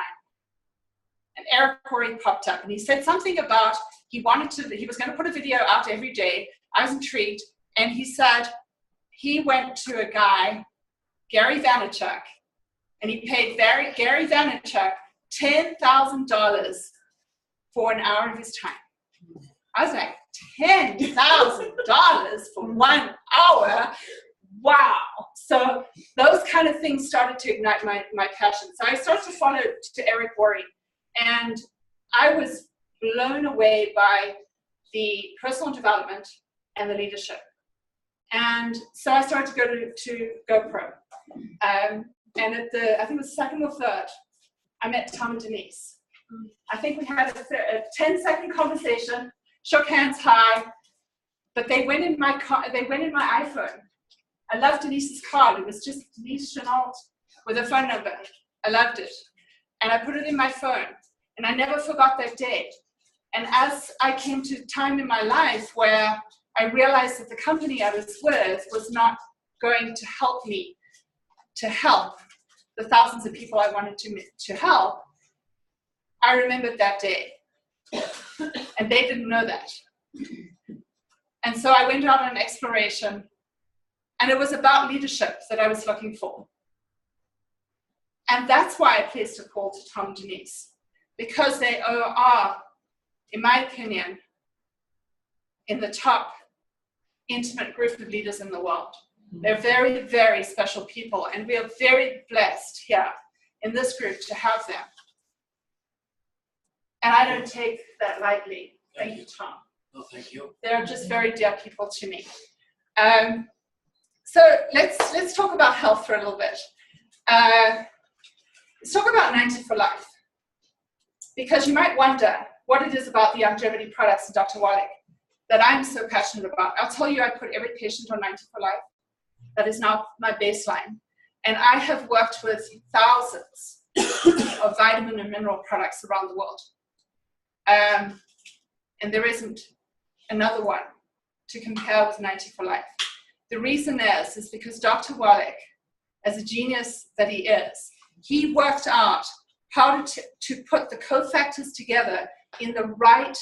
And Eric Worre popped up, and he said something about he was going to put a video out every day. I was intrigued, and he said he went to a guy, Gary Vaynerchuk, and he paid Gary Vaynerchuk $10,000 for an hour of his time. I was like, $10,000 for 1 hour? Wow. So those kind of things started to ignite my passion. So I started to follow to Eric Worre, and I was blown away by the personal development and the leadership. And so I started to go to GoPro. And at I think it was second or third, I met Tom and Denise. I think we had a 10-second conversation, shook hands high, but they went in my car, they went in my iPhone. I loved Denise's card. It was just Denise Chenault with a phone number. I loved it. And I put it in my phone, and I never forgot that day. And as I came to a time in my life where I realized that the company I was with was not going to help me to help the thousands of people I wanted to help, I remembered that day. And they didn't know that. And so I went out on an exploration, and it was about leadership that I was looking for. And that's why I placed a call to Tom and Denise, because they are, in my opinion, in the top intimate group of leaders in the world. They're very, very special people, and we are very blessed here in this group to have them. And I don't take that lightly. Thank you, Tom. Oh, thank you. They're just very dear people to me. So let's talk about health for a little bit. Let's talk about 90 for life. Because you might wonder what it is about the longevity products of Dr. Wallach that I'm so passionate about. I'll tell you, I put every patient on 90 for life. That is now my baseline. And I have worked with thousands of vitamin and mineral products around the world. And there isn't another one to compare with 90 for life. The reason is because Dr. Wallach, as a genius that he is, he worked out how to put the cofactors together in the right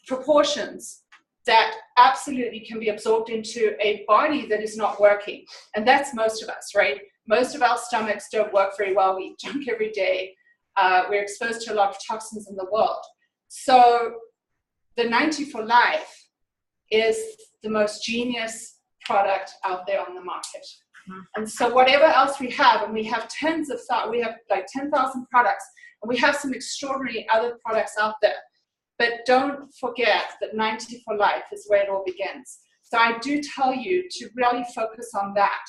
proportions that absolutely can be absorbed into a body that is not working. And that's most of us, right? Most of our stomachs don't work very well. We eat junk every day. We're exposed to a lot of toxins in the world. So the 90 for life is the most genius product out there on the market. And so whatever else we have, and we have we have like 10,000 products, and we have some extraordinary other products out there. But don't forget that 90 for life is where it all begins. So I do tell you to really focus on that.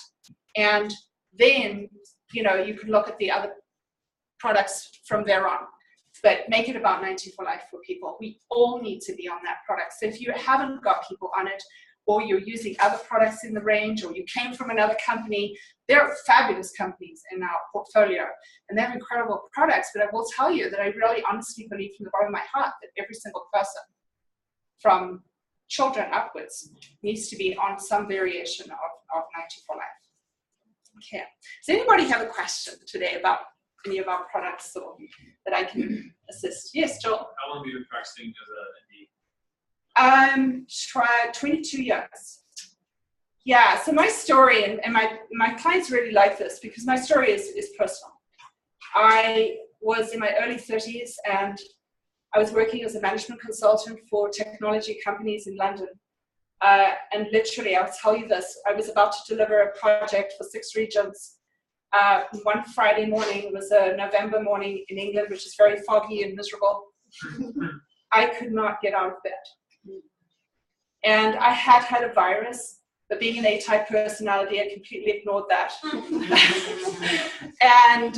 And then, you know, you can look at the other products from there on. But make it about 90 for life for people. We all need to be on that product. So if you haven't got people on it, or you're using other products in the range, or you came from another company, there are fabulous companies in our portfolio, and they have incredible products. But I will tell you that I really honestly believe from the bottom of my heart that every single person, from children upwards, needs to be on some variation of 90 for life. Okay. Does anybody have a question today about any of our products or that I can assist. Yes, Joel. How long have you been practicing as a ND? Try 22 years. Yeah, so my story, and my clients really like this because my story is personal. I was in my early 30s and I was working as a management consultant for technology companies in London. And literally, I'll tell you this, I was about to deliver a project for 6 regions. One Friday morning, it was a November morning in England, which is very foggy and miserable. I could not get out of bed. And I had a virus, but being an A-type personality, I completely ignored that. And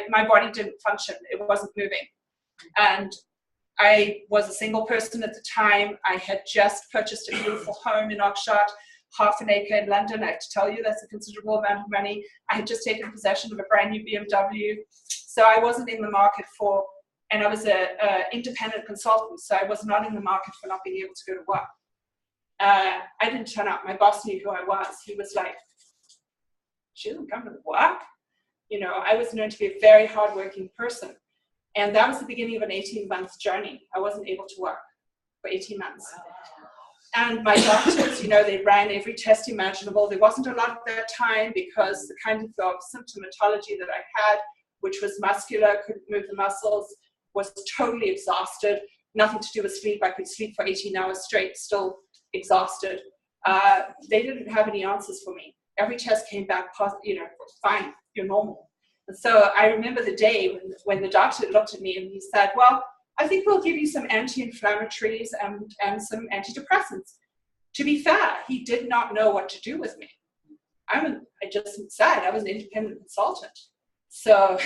my body didn't function. It wasn't moving. And I was a single person at the time. I had just purchased a beautiful home in Oxford, half an acre in London. I have to tell you, that's a considerable amount of money. I had just taken possession of a brand new BMW. So I wasn't in the market for, and I was an independent consultant, so I was not in the market for not being able to go to work. I didn't turn up. My boss knew who I was. He was like, she doesn't come to work? You know, I was known to be a very hardworking person. And that was the beginning of an 18-month journey. I wasn't able to work for 18 months. And my doctors, you know, they ran every test imaginable. There wasn't a lot at that time because the kind of symptomatology that I had, which was muscular, couldn't move the muscles, was totally exhausted. Nothing to do with sleep. I could sleep for 18 hours straight, still exhausted. They didn't have any answers for me. Every test came back, you know, fine, you're normal. And so I remember the day when the doctor looked at me and he said, well, I think we'll give you some anti-inflammatories and some antidepressants. To be fair, he did not know what to do with me. I just said I was an independent consultant. So,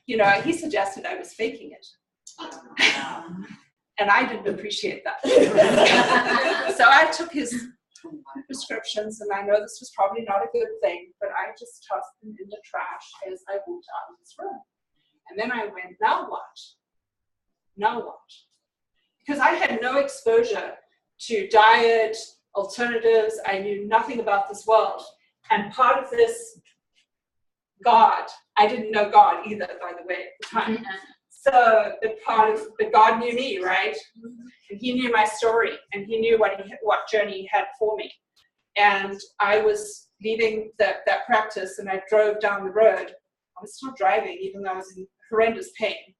you know, he suggested I was faking it. And I didn't appreciate that. So I took his prescriptions, and I know this was probably not a good thing, but I just tossed them in the trash as I walked out of this room. And then I went, now what? Now what? Because I had no exposure to diet, alternatives. I knew nothing about this world. And part of this God, I didn't know God either, by the way, at the time. So the God knew me, right? And he knew my story, and he knew what journey he had for me. And I was leaving that practice, and I drove down the road. I was still driving, even though I was in horrendous pain.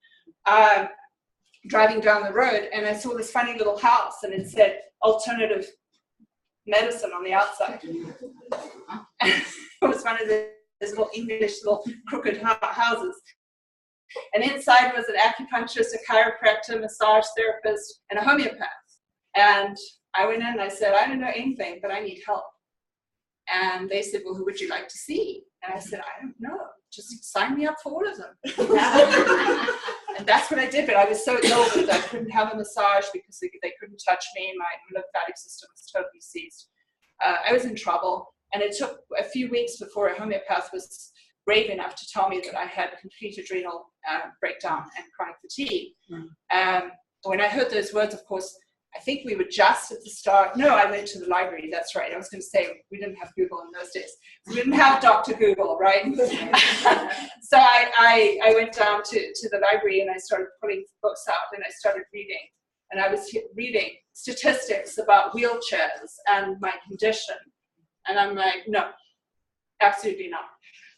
Driving down the road, and I saw this funny little house, and it said alternative medicine on the outside. It was one of those little English, little crooked houses. And inside was an acupuncturist, a chiropractor, massage therapist, and a homeopath. And I went in and I said, I don't know anything, but I need help. And they said, well, who would you like to see? And I said, I don't know. Just sign me up for all of them. And that's what I did, but I was so ill that I couldn't have a massage because they couldn't touch me. My lymphatic system was totally seized. I was in trouble, and it took a few weeks before a homeopath was brave enough to tell me that I had complete adrenal breakdown and chronic fatigue. When I heard those words, of course, I think we were just at the start. No, I went to the library. That's right. I was going to say we didn't have Google in those days. We didn't have Dr. Google, right? So I went down to the library and I started pulling books out and I started reading. And I was reading statistics about wheelchairs and my condition. And I'm like, no, absolutely not.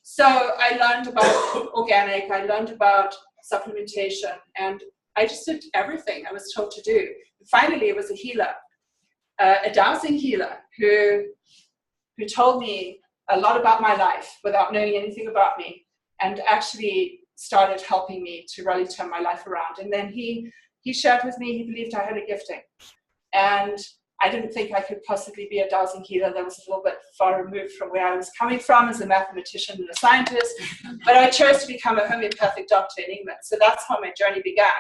So I learned about organic. I learned about supplementation. And I just did everything I was told to do. Finally, it was a healer, a dowsing healer who told me a lot about my life without knowing anything about me, and actually started helping me to really turn my life around. And then he shared with me he believed I had a gifting. And I didn't think I could possibly be a dowsing healer. That was a little bit far removed from where I was coming from as a mathematician and a scientist. But I chose to become a homeopathic doctor in England. So that's how my journey began.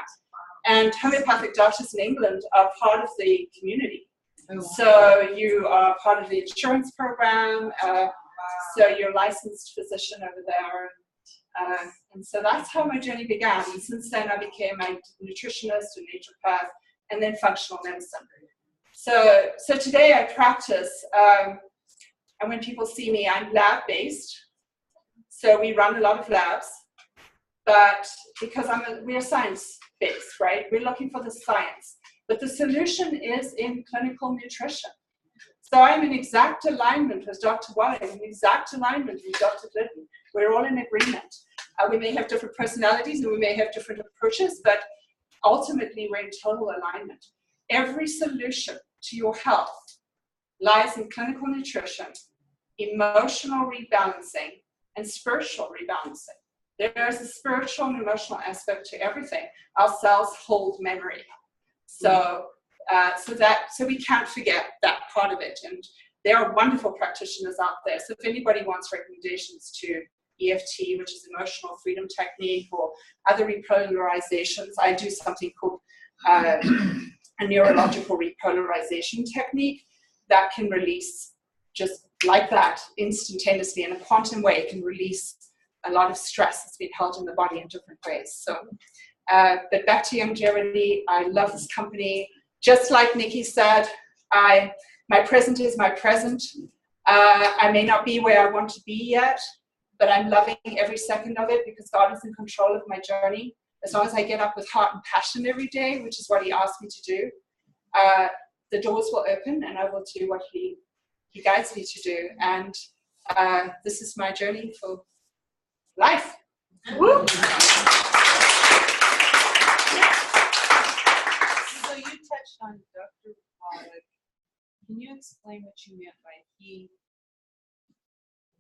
And homeopathic doctors in England are part of the community. Oh, wow. So you are part of the insurance program. So you're a licensed physician over there. And so that's how my journey began. And since then, I became a nutritionist, a naturopath, and then functional medicine. So today I practice, and when people see me, I'm lab-based. So we run a lot of labs, but because we're science-based, right? We're looking for the science. But the solution is in clinical nutrition. So I'm in exact alignment with Dr. Waller, in exact alignment with Dr. Glidden. We're all in agreement. We may have different personalities and we may have different approaches, but ultimately we're in total alignment. Every solution to your health lies in clinical nutrition, emotional rebalancing, and spiritual rebalancing. There is a spiritual and emotional aspect to everything. Our cells hold memory. So we can't forget that part of it. And there are wonderful practitioners out there. So if anybody wants recommendations to EFT, which is emotional freedom technique, or other repolarizations, I do something called a neurological repolarization technique that can release, just like that, instantaneously in a quantum way, can release a lot of stress that's been held in the body in different ways. So, but back to longevity, I love this company. Just like Nikke said, my present is my present. I may not be where I want to be yet, but I'm loving every second of it because God is in control of my journey. As long as I get up with heart and passion every day, which is what He asked me to do, the doors will open and I will do what He guides me to do. And this is my journey for life. Woo! So you touched on Dr. Pollock. Can you explain what you meant by he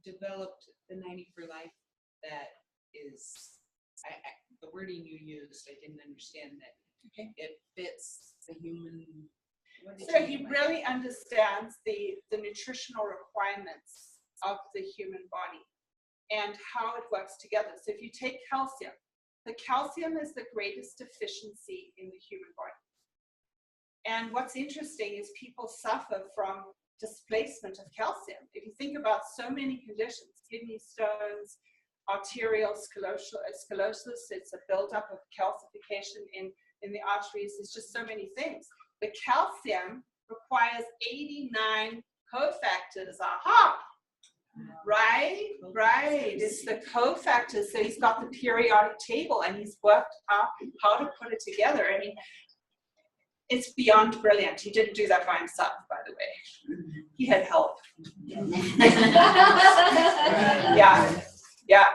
developed the 90 for life? That is, the wording you used, I didn't understand that. Okay. It fits the human. So he really understands the nutritional requirements of the human body and how it works together. So if you take calcium, the calcium is the greatest deficiency in the human body. And what's interesting is people suffer from displacement of calcium. If you think about so many conditions, kidney stones, arterial sclerosis, it's a buildup of calcification in the arteries. There's just so many things. The calcium requires 89 cofactors. Aha! Right? It's the cofactors. So he's got the periodic table and he's worked out how to put it together. I mean, it's beyond brilliant. He didn't do that by himself, by the way. He had help. Yeah.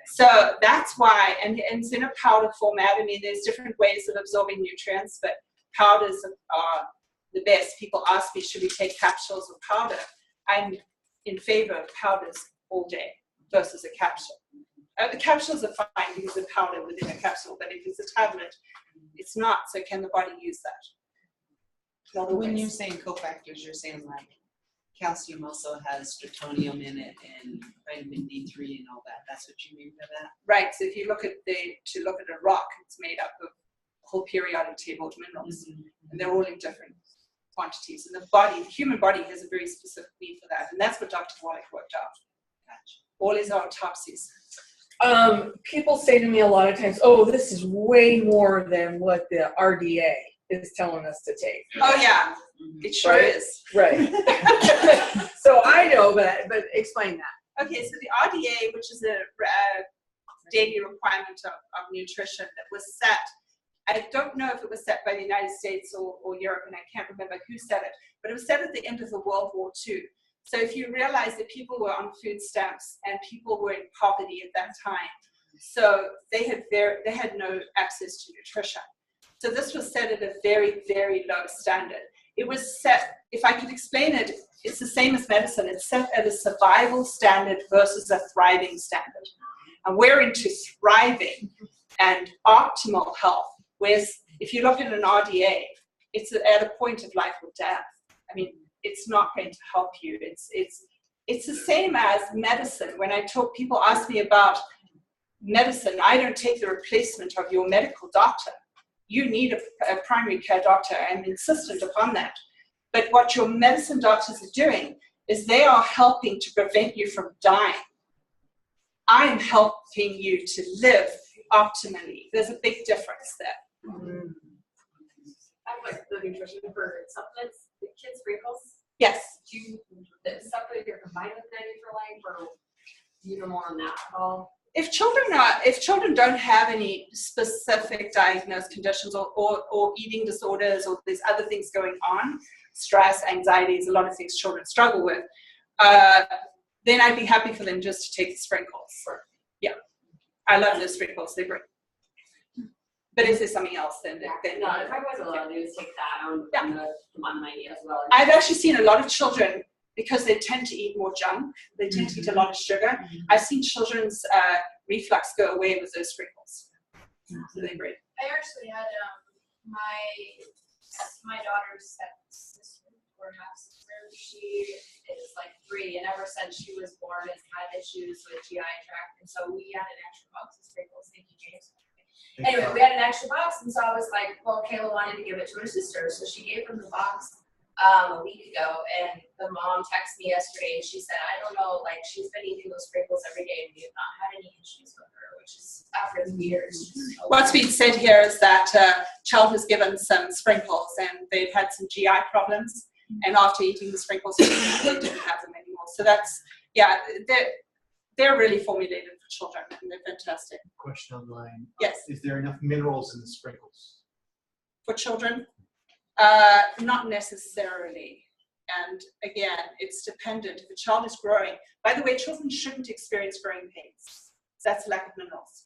So that's why, and it's in a powder format. I mean, there's different ways of absorbing nutrients, but powders are the best. People ask me, should we take capsules or powder? I'm in favor of powders all day versus a capsule. The capsules are fine because of powder within a capsule, but if it's a tablet, it's not. So can the body use that? When you're saying cofactors, you're saying like calcium also has stratonium in it and vitamin D3 and all that. That's what you mean by that? Right. So if you look at a rock, it's made up of a whole periodic table of minerals, and they're all in different quantities. And the human body has a very specific need for that, and that's what Dr. Wallach worked out. Gotcha. All his autopsies. People say to me a lot of times, "Oh, this is way more than what the RDA is telling us to take." Oh yeah, it sure Right? is. Right. So I know that, but explain that. Okay, so the RDA, which is a daily requirement of nutrition that was set, I don't know if it was set by the United States or Europe, and I can't remember who set it, but it was set at the end of the World War II. So if you realize that people were on food stamps and people were in poverty at that time, so they had no access to nutrition. So this was set at a very, very low standard. It was set, if I could explain it, it's the same as medicine. It's set at a survival standard versus a thriving standard. And we're into thriving and optimal health. Whereas if you look at an RDA, it's at a point of life or death. I mean, it's not going to help you. It's the same as medicine. When people ask me about medicine, I don't take the replacement of your medical doctor. You need a primary care doctor. I'm insistent upon that. But what your medicine doctors are doing is they are helping to prevent you from dying. I'm helping you to live optimally. There's a big difference there. I like the nutrition for supplements, the kids' vehicles. Yes. Do you, the supplement you're combined with 90 for life, or Do you know more on that at all? If children don't have any specific diagnosed conditions or eating disorders or there's other things going on, stress, anxieties, a lot of things children struggle with, then I'd be happy for them just to take the sprinkles. Yeah, I love the sprinkles, they're great. But if there's something else, then No, if I was allowed to do is take that on my idea as well. I've actually seen a lot of children, because they tend to eat more junk, they tend to eat a lot of sugar. I've seen children's reflux go away with those sprinkles. So they're great. I actually had my daughter's stepsister or half sister. She is like 3, and ever since she was born has had issues with GI tract, and so we had an extra box of sprinkles. Thank you, James. Anyway, we had an extra box, and so I was like, well, Kayla wanted to give it to her sister, so she gave her the box a week ago, and the mom texted me yesterday, and she said, I don't know, like, she's been eating those sprinkles every day, and we have not had any issues with her, which is after years. What's been said here is that child was given some sprinkles, and they've had some GI problems, and after eating the sprinkles, they didn't have them anymore. So that's, yeah, they're really formulated for children, and they're fantastic. Question online. Yes. Is there enough minerals in the sprinkles? For children? Not necessarily. And again, it's dependent. If a child is growing, by the way, children shouldn't experience growing pains. That's lack of minerals.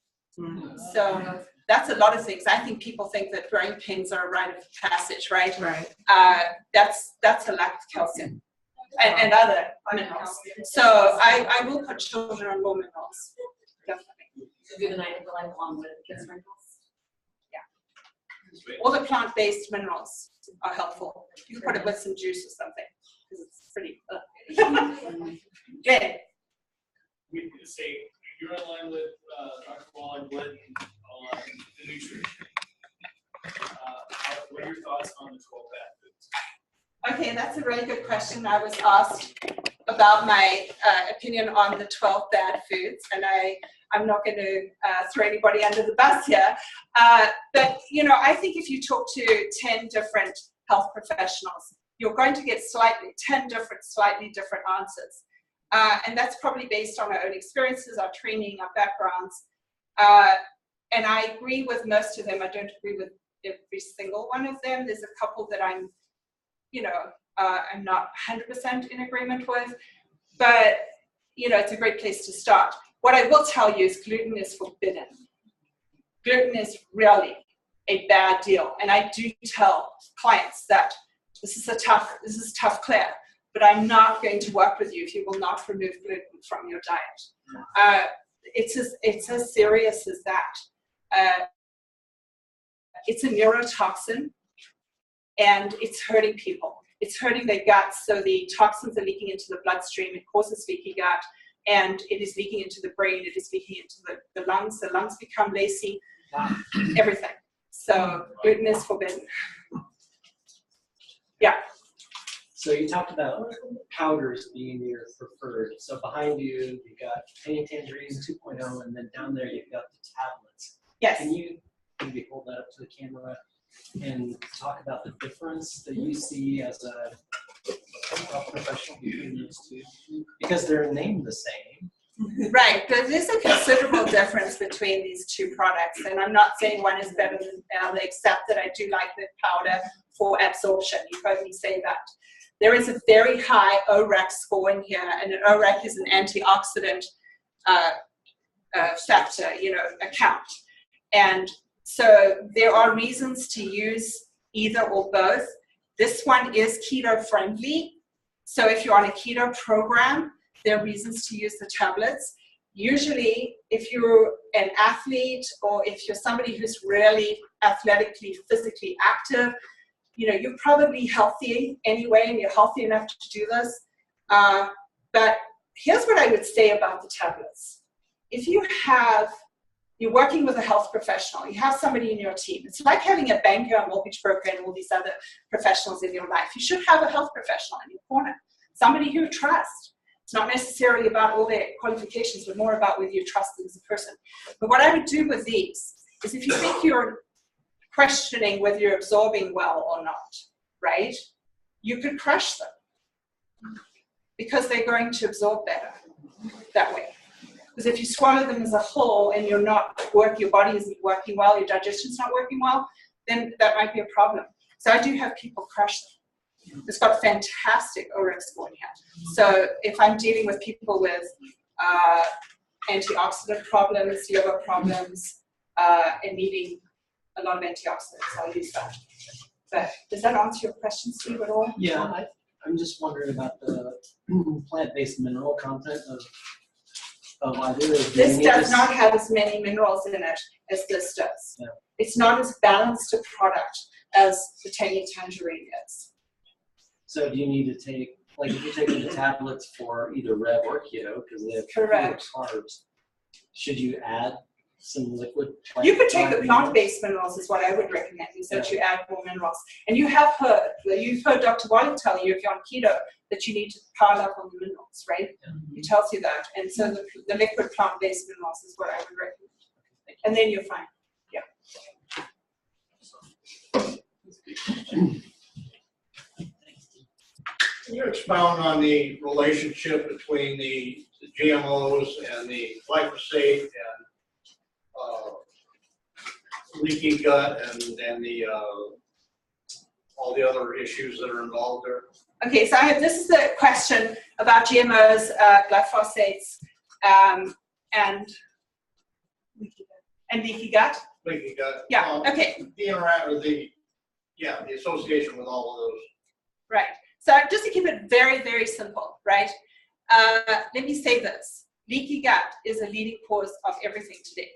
So that's a lot of things. I think people think that growing pains are a rite of passage, right? Right. That's a lack of calcium and other minerals. So I will put children on more minerals. Definitely. So do the 9 of life along with the kids' sprinkles? All the plant-based minerals are helpful. You can put it with some juice or something, because it's pretty. Jen. We say you're in line with Dr. Wall and Glenn on the nutrition. What are your thoughts on the 12 bad foods? Okay, that's a really good question. I was asked about my opinion on the 12 bad foods, and I'm not going to throw anybody under the bus here. But, you know, I think if you talk to 10 different health professionals, you're going to get 10 different, slightly different answers. And that's probably based on our own experiences, our training, our backgrounds. And I agree with most of them. I don't agree with every single one of them. There's a couple that I'm not 100% in agreement with. But, you know, it's a great place to start. What I will tell you is gluten is forbidden. Gluten is really a bad deal. And I do tell clients that this is tough, Claire, but I'm not going to work with you if you will not remove gluten from your diet. It's as serious as that. It's a neurotoxin, and it's hurting people. It's hurting their guts, so the toxins are leaking into the bloodstream. It causes leaky gut. And it is leaking into the brain, it is leaking into the lungs become lacy, everything. So gluten is forbidden. Yeah. So you talked about powders being your preferred. So behind you, you've got Penny Tangerine 2.0, and then down there you've got the tablets. Yes. Can you maybe hold that up to the camera and talk about the difference that you see as a health professional between those two? Because they're named the same. Right, there is a considerable difference between these two products, and I'm not saying one is better than the other, except that I do like the powder for absorption. You've heard me say that. There is a very high ORAC score in here, and an ORAC is an antioxidant factor, account. And so there are reasons to use either or both. This one is keto friendly. So if you're on a keto program, there are reasons to use the tablets. Usually, if you're an athlete or if you're somebody who's really athletically, physically active, you're probably healthy anyway, and you're healthy enough to do this. But here's what I would say about the tablets. If you're working with a health professional, you have somebody in your team. It's like having a banker, a mortgage broker, and all these other professionals in your life. You should have a health professional in your corner, somebody who you trust. It's not necessarily about all their qualifications, but more about whether you trust them as a person. But what I would do with these is if you think you're questioning whether you're absorbing well or not, right? You could crush them because they're going to absorb better that way. Because if you swallow them as a whole and your body isn't working well, your digestion's not working well, then that might be a problem. So I do have people crush them. It's got fantastic oryx score in here. So if I'm dealing with people with antioxidant problems, liver problems, and needing a lot of antioxidants, I'll use that. But does that answer your question, Steve, at all? Yeah, I'm just wondering about the plant-based mineral content of either. This does not have as many minerals in it as this does. Yeah. It's not as balanced a product as the tangy tangerine is. So do you need to take, like if you're taking the tablets for either Rev or Keto, because they have Correct. carbs, should you add some liquid? You could take the plant-based minerals is what I would recommend, is that you add more minerals. And you've heard Dr. Wiley tell you if you're on keto that you need to pile up on the minerals, right? He tells you that. And so the liquid plant-based minerals is what I would recommend. And then you're fine. Can you expound on the relationship between the GMOs and the glyphosate and leaky gut and the all the other issues that are involved there? Okay, so this is the question about GMOs, glyphosates, and leaky gut. Leaky gut. Yeah. Okay. The association with all of those. Right. So just to keep it very, very simple, right? Let me say this. Leaky gut is a leading cause of everything today.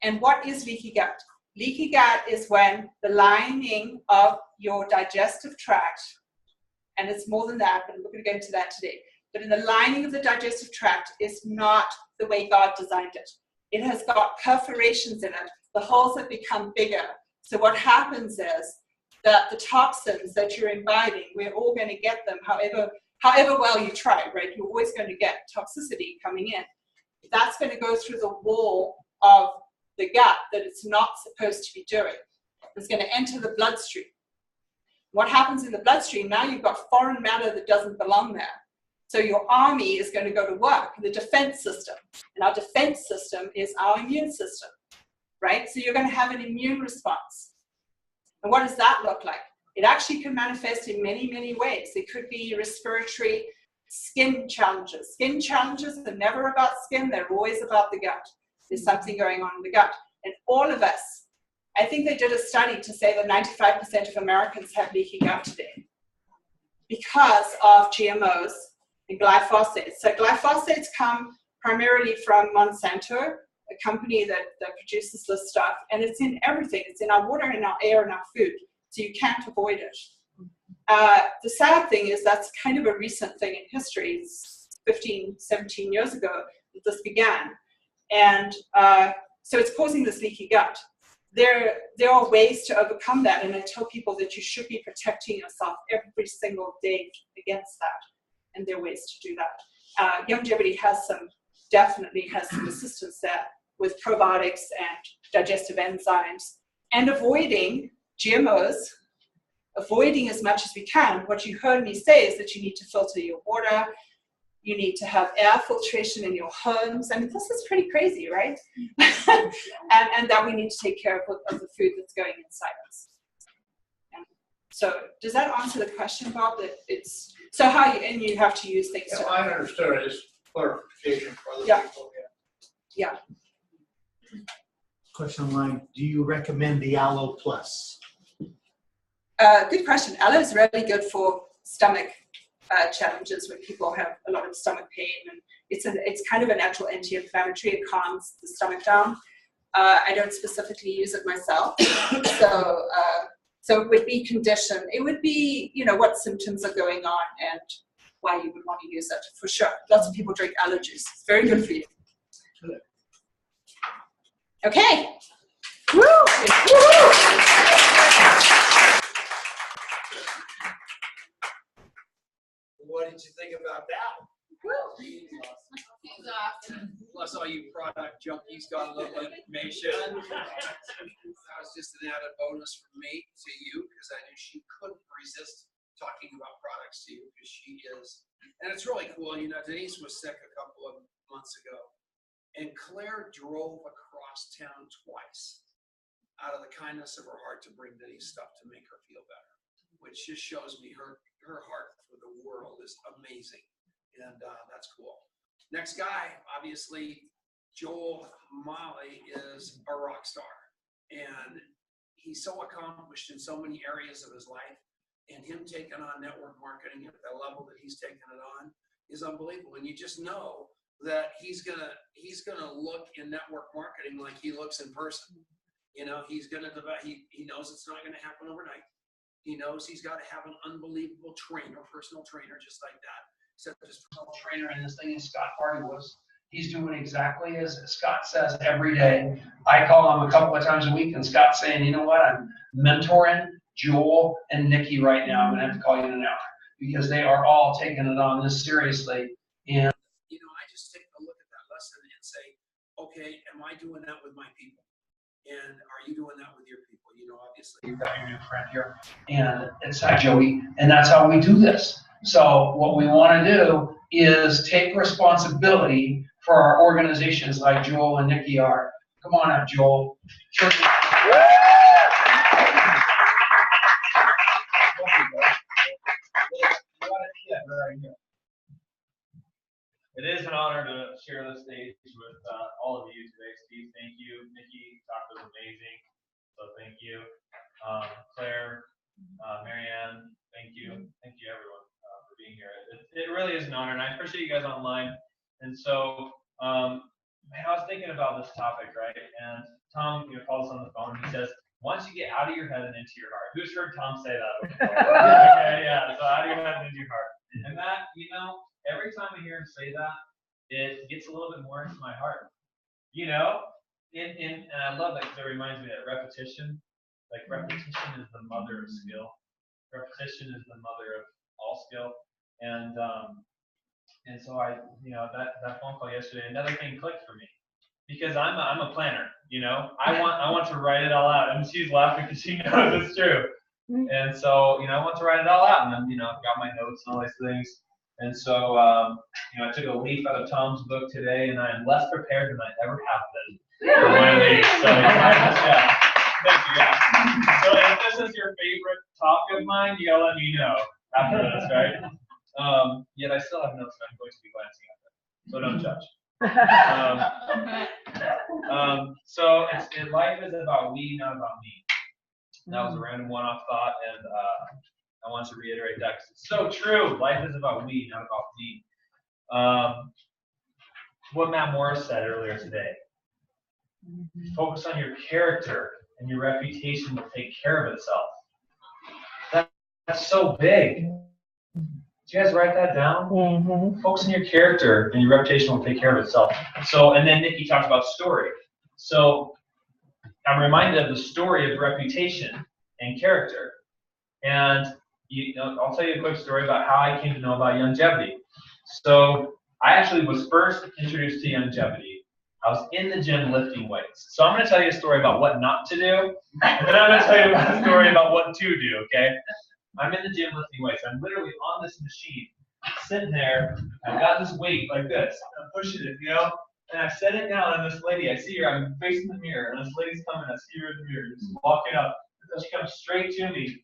And what is leaky gut? Leaky gut is when the lining of your digestive tract, and it's more than that, but we're going to go into that today, but in the lining of the digestive tract is not the way God designed it. It has got perforations in it. The holes have become bigger. So what happens is that the toxins that you're imbibing, we're all going to get them however well you try, right? You're always going to get toxicity coming in. That's going to go through the wall of the gut that it's not supposed to be doing. It's going to enter the bloodstream. What happens in the bloodstream, now you've got foreign matter that doesn't belong there. So your army is going to go to work, the defense system. And our defense system is our immune system, right? So you're going to have an immune response. And what does that look like? It actually can manifest in many, many ways. It could be respiratory, skin challenges. Skin challenges are never about skin, they're always about the gut. There's something going on in the gut. And all of us, I think they did a study to say that 95% of Americans have leaky gut today because of GMOs and glyphosates. So glyphosates come primarily from Monsanto, a company that produces this stuff, and it's in everything. It's in our water, in our air, in our food, so you can't avoid it. The sad thing is that's kind of a recent thing in history. It's 15, 17 years ago that this began. And so it's causing this leaky gut. There are ways to overcome that, and I tell people that you should be protecting yourself every single day against that, and there are ways to do that. Longevity definitely has some assistance there with probiotics and digestive enzymes, and avoiding GMOs, avoiding as much as we can. What you heard me say is that you need to filter your water, you need to have air filtration in your homes. I mean, this is pretty crazy, right? and that we need to take care of the food that's going inside us. And so does that answer the question, Bob? That it's so and you have to use things. Yeah, I understood it. It's clarification for other people. Yeah. Question online, do you recommend the Aloe Plus? Good question. Aloe is really good for stomach challenges when people have a lot of stomach pain, and it's kind of a natural anti-inflammatory. It calms the stomach down. I don't specifically use it myself, so it would be conditioned. It would be, what symptoms are going on and why you would want to use it, for sure. Lots of people drink aloe juice. It's very good for you. Okay. Woo! What did you think about that? Plus all you product junkies got a little information. That was just an added bonus from me to you, because I knew she couldn't resist talking about products to you, because she is. And it's really cool. Denise was sick a couple of months ago. And Claire drove across town twice out of the kindness of her heart to bring Denise stuff to make her feel better, which just shows me her heart for the world is amazing. And that's cool. Next guy, obviously, Joel Maly is a rock star. And he's so accomplished in so many areas of his life. And him taking on network marketing at the level that he's taken it on is unbelievable. And you just know that he's gonna look in network marketing like he looks in person. You know, he's gonna develop. He knows it's not gonna happen overnight. He knows he's got to have an unbelievable trainer, personal trainer, just like that. Except his personal trainer and this thing is Scott Hardy was. He's doing exactly as Scott says every day. I call him a couple of times a week, and Scott's saying, you know what, I'm mentoring Joel and Nikke right now. I'm gonna have to call you in an hour because they are all taking it on this seriously. And you know, I just take a look at that lesson and say, okay, am I doing that with my people? And are you doing that with your people? You know, obviously you've got your new friend here, and it's Joey, and that's how we do this. So what we want to do is take responsibility for our organizations like Joel and Nikke are. Come on up, Joel. Sure. It is an honor to share the stage with all of you today. Steve, thank you. Nikke, talk was amazing, so thank you. Claire, Marianne, thank you. Thank you, everyone, for being here. It really is an honor, and I appreciate you guys online. And so, man, I was thinking about this topic, right? And Tom, calls us on the phone. He says, once you get out of your head and into your heart. Who's heard Tom say that before? Okay, yeah. So out of your head and into your heart. And that, every time I hear him say that, it gets a little bit more into my heart. And I love that because it reminds me that repetition, repetition is the mother of skill. Repetition is the mother of all skill. And so that phone call yesterday, another thing clicked for me. Because I'm a planner, I want to write it all out, and she's laughing because she knows it's true. And so, I want to write it all out, and then, I've got my notes and all these things. And so, I took a leaf out of Tom's book today, and I am less prepared than I ever have been for one of these. So, yeah, thank you, yeah. So if this is your favorite talk of mine, you gotta let me know after this, right? Yet I still have notes that I'm going to be glancing at them, so don't judge. So life is about we, not about me. That was a random one-off thought, and I want to reiterate that because it's so true. Life is about we, not about me. What Matt Morris said earlier today. Focus on your character, and your reputation will take care of itself. That's so big. Did you guys write that down? Mm-hmm. Focus on your character, and your reputation will take care of itself. So, and then Nikke talked about story. So, I'm reminded of the story of reputation and character. And I'll tell you a quick story about how I came to know about longevity. So, I actually was first introduced to longevity. I was in the gym lifting weights. So, I'm going to tell you a story about what not to do, and then I'm going to tell you about a story about what to do, okay? I'm in the gym lifting weights. I'm literally on this machine, sitting there. I've got this weight like this. I'm pushing it, and I set it down on this lady. I see her. I'm facing the mirror, and this lady's coming. I see her in the mirror, just walking up. And she comes straight to me.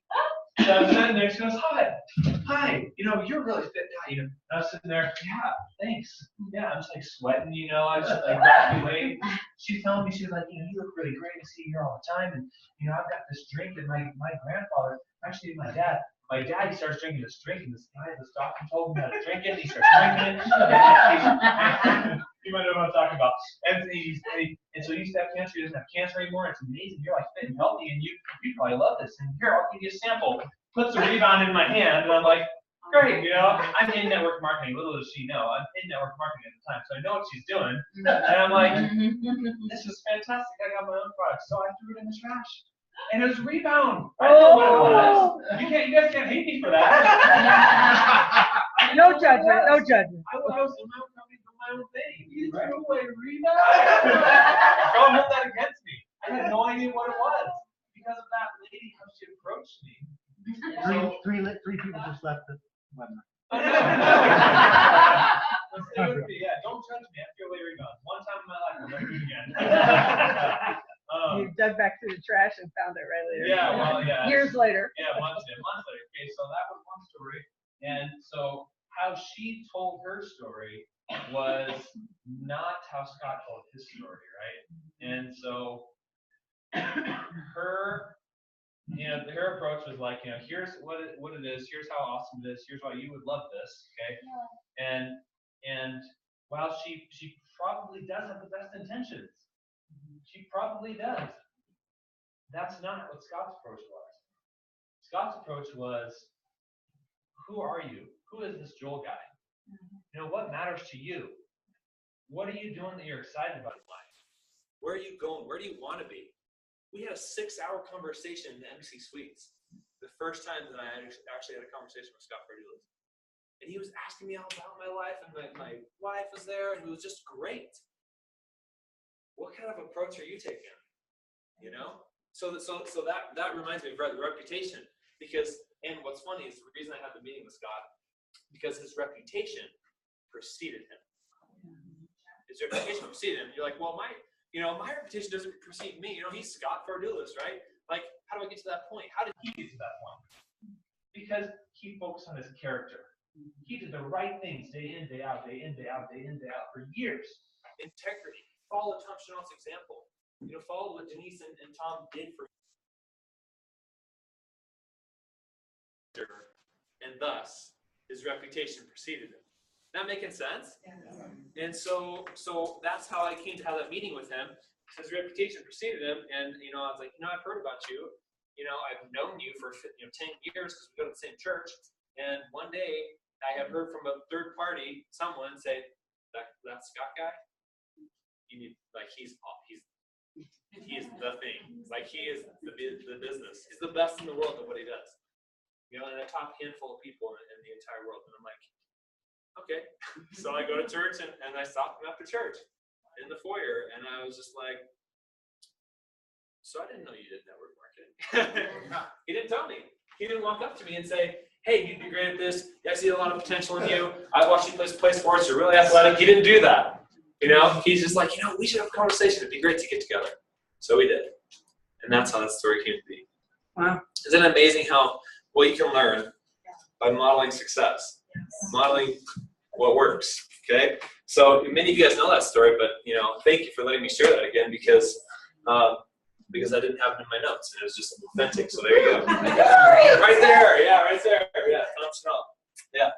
So I'm sitting there. She goes, "Hi. You're a really fit guy. And I was sitting there. Yeah, thanks. Yeah, I'm just sweating. I just got the weight. She's telling me, she's like, you look really great. I see you here all the time, and I've got this drink that my grandfather. Actually, my dad, he starts drinking this drink, and this guy at the stocking told him how to drink it, and he starts drinking it. You might know what I'm talking about. And so he used to have cancer, he doesn't have cancer anymore. It's amazing. You're fit and healthy, and you probably love this. And here, I'll give you a sample. Puts a rebound in my hand, and I'm like, great, I'm in network marketing. Little does she know, I'm in network marketing at the time, so I know what she's doing. And I'm like, this is fantastic. I got my own product, so I threw it in the trash. And it was rebound. I know what it was. You guys can't hate me for that. No judgment, no judgment. I was in my own company doing my own thing. You threw away rebound. Don't hold that against me. I had no idea what it was because of that lady, how she approached me. Three people just left the webinar. It would be, yeah, don't judge me. I feel where you're going. One time in my life, I'll never do it again. You dug back through the trash and found it right later. Yeah, well, yeah. Years later. Yeah, months later. Okay, so that was one story. And so how she told her story was not how Scott told his story, right? And so her approach was like, here's what it is, here's how awesome it is, here's why you would love this, okay? And while she probably does have the best intentions, she probably does. That's not what Scott's approach was. Scott's approach was, who are you? Who is this Joel guy? What matters to you? What are you doing that you're excited about in life? Where are you going? Where do you want to be? We had a 6-hour conversation in the MC Suites. The first time that I actually had a conversation with Scott Fergulis. And he was asking me all about my life, and my wife was there, and it was just great. What kind of approach are you taking? So that reminds me of the reputation, and what's funny is the reason I had the meeting with Scott, because his reputation preceded him. His reputation preceded him. You're like, well, my reputation doesn't precede me. He's Scott Fardulis, right? Like, how do I get to that point? How did he get to that point? Because he focused on his character. He did the right things day in, day out, day in, day out, day in, day out for years. Integrity. Follow Tom Chenault's example. Follow what Denise and Tom did for you. And thus, his reputation preceded him. That making sense? Yeah. And so that's how I came to have that meeting with him. His reputation preceded him, and I was like, I've heard about you. I've known you for 10 years because we go to the same church. And one day, I have heard from a third party, someone say, that Scott guy, you need, like, he is the thing. Like, he is the business. He's the best in the world at what he does. And a top handful of people in the entire world. And I'm like, okay. So I go to church and I stopped him after church in the foyer, and I was just like, so I didn't know you did network marketing. He didn't tell me. He didn't walk up to me and say, hey, you'd be great at this. I see a lot of potential in you. I watched you play sports. You're really athletic. He didn't do that. He's just like, we should have a conversation. It'd be great to get together. So we did. And that's how that story came to be. Wow. Isn't it amazing what you can learn by modeling success? Modeling what works, okay? So many of you guys know that story, but thank you for letting me share that again, because I didn't have it in my notes, and it was just authentic. So there you go. Right there, yeah, right there, yeah, Tom Chenault. Yeah.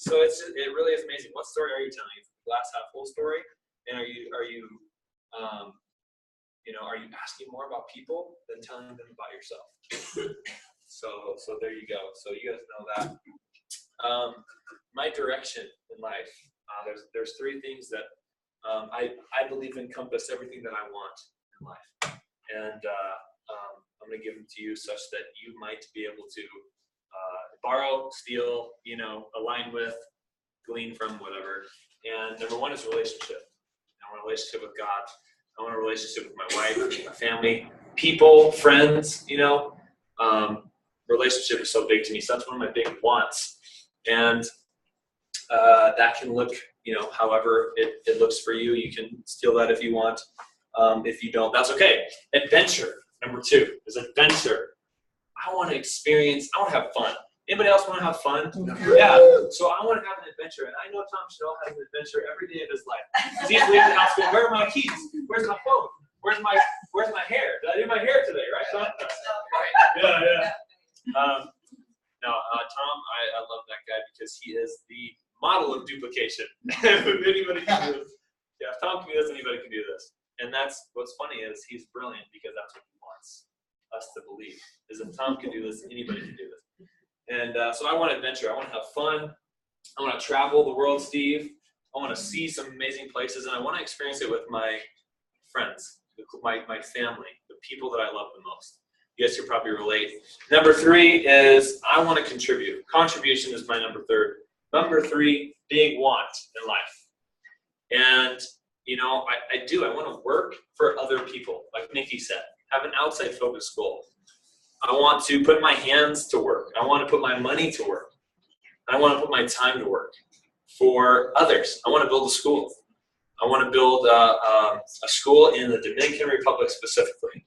So it really is amazing. What story are you telling? Is it the glass half full story? And are you asking more about people than telling them about yourself? So there you go. So you guys know that. My direction in life. There's 3 things that I believe encompass everything that I want in life, and I'm going to give them to you such that you might be able to borrow, steal, align with, glean from, whatever. And number 1 is relationship. I want a relationship with God. I want a relationship with my wife, my family, people, friends. Relationship is so big to me. So that's one of my big wants. And that can look, however it looks for you. You can steal that if you want. If you don't, that's okay. Adventure, number 2, is adventure. I want to experience, I want to have fun. Anybody else want to have fun? Yeah. So I want to have an adventure. And I know Tom Chenault has an adventure every day of his life. He's leaving the house going, where are my keys? Where's my phone? Where's my hair? Did I do my hair today, right, Tom? Yeah. Tom, I love that guy because he is the model of duplication. Anybody can do this. Yeah, if Tom can do this, anybody can do this. And that's what's funny is he's brilliant because that's what he wants us to believe. Is if Tom can do this, anybody can do this. And so I want adventure. I want to have fun. I want to travel the world, Steve. I want to see some amazing places, and I want to experience it with my friends, my family, the people that I love the most. You guys can probably relate. Number 3 is I want to contribute. Contribution is my number 3. Number 3, big want in life. And, I do. I want to work for other people, like Nikke said. Have an outside focused goal. I want to put my hands to work. I want to put my money to work. I want to put my time to work for others. I want to build a school. I want to build a school in the Dominican Republic specifically.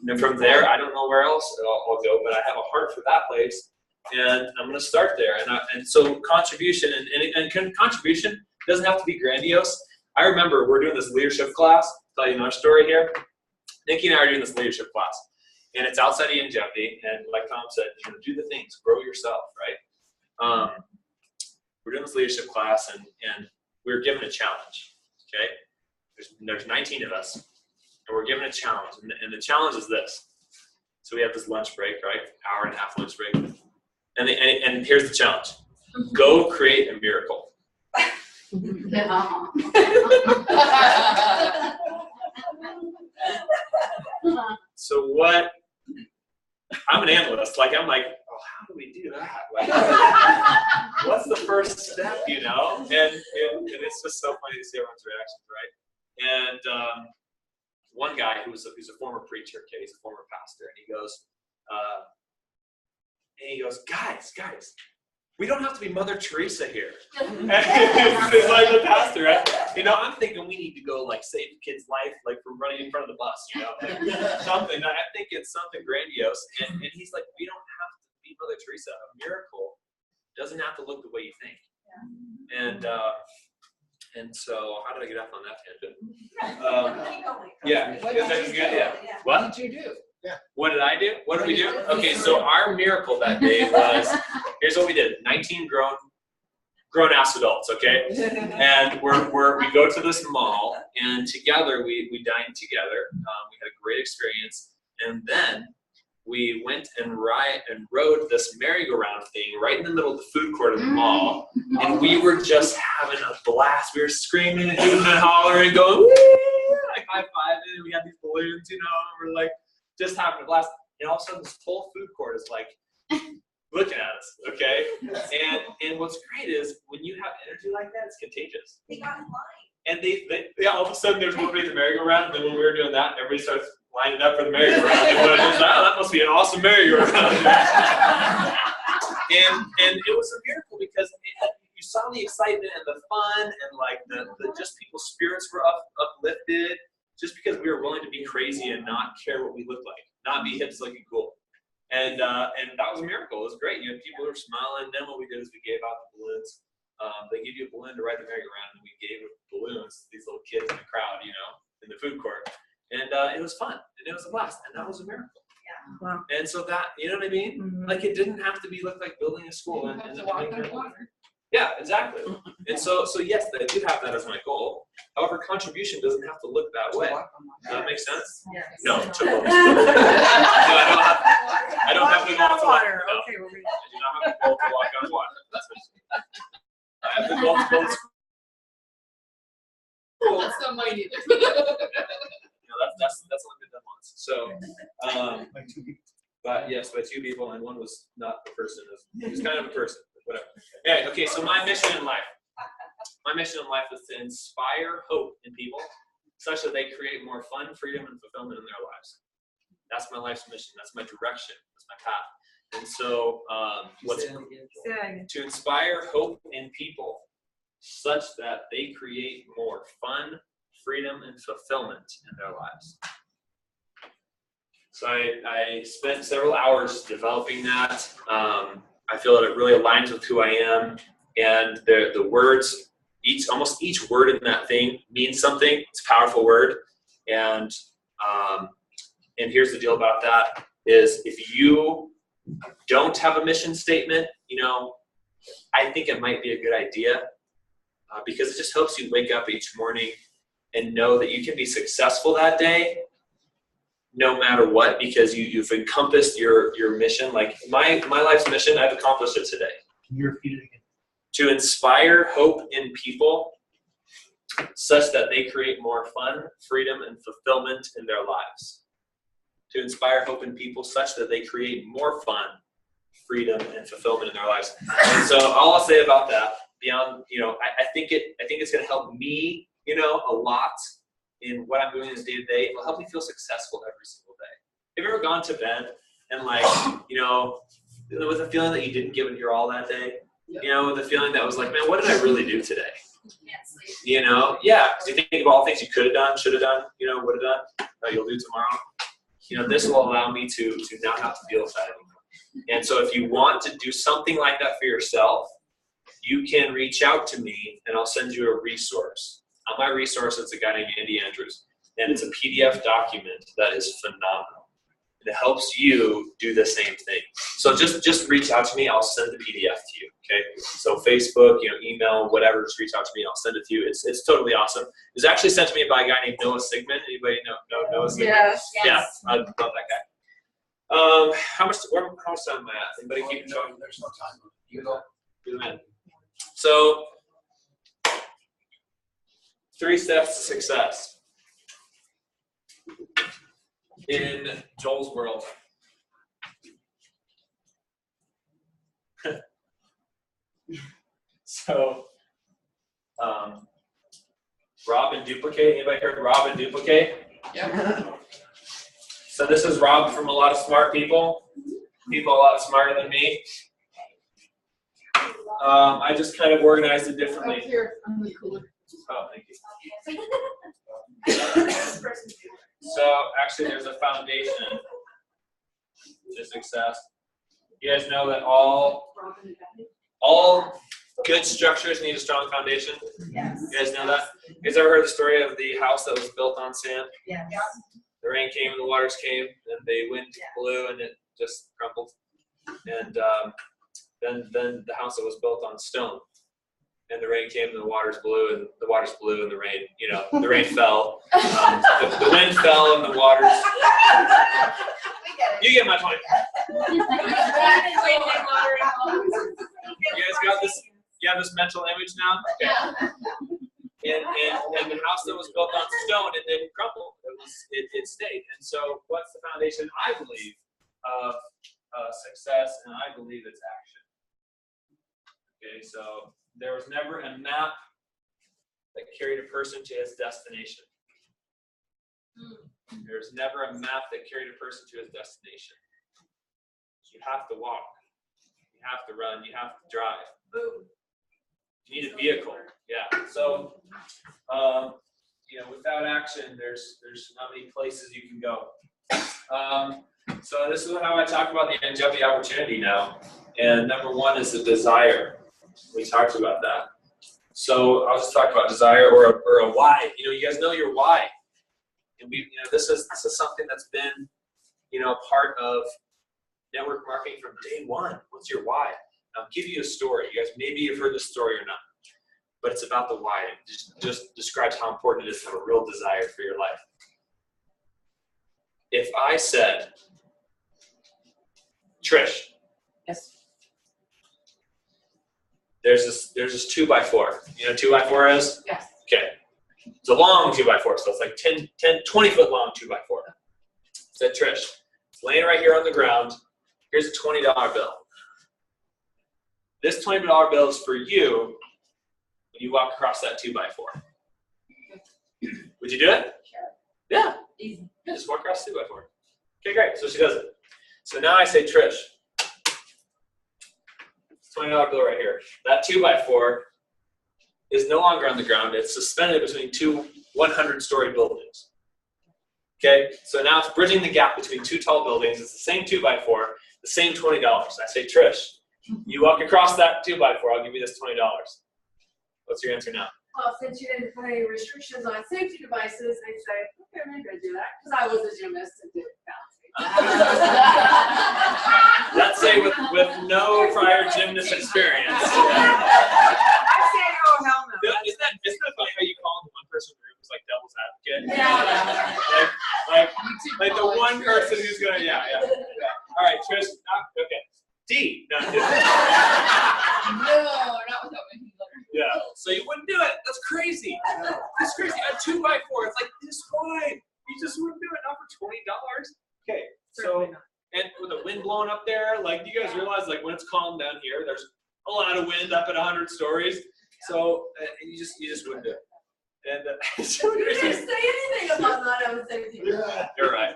And from there, I don't know where else I'll go, but I have a heart for that place. And I'm going to start there. And so contribution, and contribution doesn't have to be grandiose. I remember we're doing this leadership class. I'll tell you another story here. Nikke and I are doing this leadership class. And it's outside of Youngevity. And like Tom said, do the things, grow yourself, right? We're doing this leadership class, and we were given a challenge. Okay, there's 19 of us, and we're given a challenge, and the challenge is this. So we have this lunch break, right? Hour and a half lunch break, and here's the challenge: go create a miracle. So what? I'm an analyst. I'm like, oh, how do we do that? What's the first step, And it's just so funny to see everyone's reactions, right? And one guy who's a former preacher, okay, he's a former pastor, and he goes, guys, we don't have to be Mother Teresa here. It's like the pastor, right? I'm thinking we need to go save a kid's life, from running in front of the bus, something. I think it's something grandiose. And he's like, we don't have to be Mother Teresa. A miracle doesn't have to look the way you think. And so, how did I get off on that tangent? Yeah, that's good. Yeah. What did you do? Yeah. What did I do? What did we do? Okay, so our miracle that day was, here's what we did: 19 grown-ass adults, okay? And we go to this mall, and together we dined together. We had a great experience, and then we went and rode this merry-go-round thing right in the middle of the food court of the mall, and we were just having a blast. We were screaming and hooting and hollering, going, woo, high-fiving, and we had these balloons, and we're just having a blast. And all of a sudden, this whole food court is looking at us, okay? And what's great is when you have energy like that, it's contagious. They got in line. And they all of a sudden there's nobody at the merry-go-round, and then when we were doing that, everybody starts lining up for the merry-go-round. And when it was, that must be an awesome merry-go-round. and it was a miracle because you saw the excitement and the fun, and the just people's spirits were uplifted just because we were willing to be crazy and not care what we looked like, not be hip, slick, and cool. And that was a miracle. It was great. People were smiling. Then what we did is we gave out the balloons. They give you a balloon to ride the merry-go-round, and we gave balloons to these little kids in the crowd, in the food court. And it was fun, and it was a blast, and that was a miracle. Yeah. Wow. And so that, you know what I mean? Mm-hmm. It didn't have to look like building a school. Yeah, exactly. And so yes, I do have that as my goal. However, contribution doesn't have to look that way. Does that make sense? Yes. No, no, I don't have to go to water. No. Okay, we're ready. I do not have to go to walk on water. I have to go to build school. That's not mine either. That's only been done once. So, but yes, by 2 people, and one was not a person. He was kind of a person, but whatever. Anyway, okay, so my mission in life. My mission in life is to inspire hope in people such that they create more fun, freedom, and fulfillment in their lives. That's my life's mission. That's my direction. That's my path. And so, to inspire hope in people such that they create more fun, freedom, and fulfillment in their lives. So I spent several hours developing that. I feel that it really aligns with who I am, and the words, almost each word in that thing means something. It's a powerful word, and here's the deal about that is if you don't have a mission statement, I think it might be a good idea because it just helps you wake up each morning and know that you can be successful that day no matter what, because you've encompassed your mission. Like my life's mission, I've accomplished it today. Can you repeat it again? To inspire hope in people such that they create more fun, freedom, and fulfillment in their lives. To inspire hope in people such that they create more fun, freedom, and fulfillment in their lives. And so all I'll say about that, beyond, I think it's going to help me, a lot in what I'm doing in the day-to-day. It will help me feel successful every single day. Have you ever gone to bed and with a feeling that you didn't give it your all that day? You know, the feeling that was like, man, what did I really do today? Can't sleep. You know, yeah. Do you think of all the things you could have done, should have done, you know, would have done, that you'll do tomorrow? You know, this will allow me to not have to deal with that anymore. And so if you want to do something like that for yourself, you can reach out to me and I'll send you a resource. On my resource, it's a guy named Andy Andrews, and it's a PDF document that is phenomenal. And it helps you do the same thing. So just reach out to me. I'll send the PDF to you. Okay. So Facebook, you know, email, whatever. Just reach out to me. I'll send it to you. It's totally awesome. It was actually sent to me by a guy named Noah Sigmund. Anybody know Noah Sigmund? Yes. Yeah, I love that guy. How much time am I at? Anybody keep going? There's no time. You go. You're the man. So 3 steps to success. In Joel's world. So, Rob and duplicate. Anybody heard Rob and duplicate? Yep. So this is Rob from a lot of smart people. People a lot smarter than me. I just kind of organized it differently. Up here on the cooler. Oh, thank you. So actually there's a foundation to success. You guys know that all good structures need a strong foundation? Yes. You guys know that? You guys ever heard the story of the house that was built on sand? Yes. The rain came and the waters came and the wind blew and it just crumbled. And then the house that was built on stone. And the rain came and the waters blew and the rain, you know, the rain fell. The wind fell and the waters. You get my point. You guys got this? You have this mental image now? Okay. And the house that was built on stone, it didn't crumble. It stayed. And so what's the foundation, I believe, of success? And I believe it's action. Okay, so there was never a map that carried a person to his destination. There's never a map that carried a person to his destination. You have to walk. You have to run. You have to drive. Boom. You need a vehicle. Yeah. So, you know, without action, there's not many places you can go. So this is how I talk about the end of the opportunity now. And number 1 is the desire. We talked about that. So I'll just talk about desire or a why. You know, you guys know your why. And we, you know, this is something that's been, you know, a part of network marketing from day 1. What's your why? I'll give you a story. You guys, maybe you've heard this story or not, but it's about the why. It just describes how important it is to have a real desire for your life. If I said, Trish. Yes. There's this 2x4. You know what 2x4 is? Yes. Okay. It's a long 2x4, so it's like 20 foot long 2x4. Said Trish, it's laying right here on the ground. Here's a $20 bill. This $20 bill is for you when you walk across that 2x4. Would you do it? Sure. Yeah. Easy. Yeah, just walk across the 2x4. Okay, great. So she does it. So now I say, Trish, $20 bill right here. That 2x4 is no longer on the ground. It's suspended between 2 100-story buildings. Okay, so now it's bridging the gap between 2 tall buildings. It's the same 2x4, the same $20. I say, Trish, you walk across that 2x4, I'll give you this $20. What's your answer now? Well, since you didn't put any restrictions on safety devices, I say, okay, maybe I do that, because I was a gymnast and did Let's say with no prior gymnast experience. I say, oh, hell no. Isn't that funny how you call the one person in the room who's like devil's advocate? Yeah. Like the one person who's gonna, yeah. All right, Trish, okay. D. No, No, not without making letters. yeah. So you wouldn't do it. That's crazy. That's crazy. A 2x4. It's like this wide. You just wouldn't do it. Not for $20. Okay. So and with the wind blowing up there, like, do you guys realize, like, when it's calm down here, there's a lot of wind up at 100 stories. So you just wouldn't do it. And You didn't say anything about not having safety. Yeah. You're right.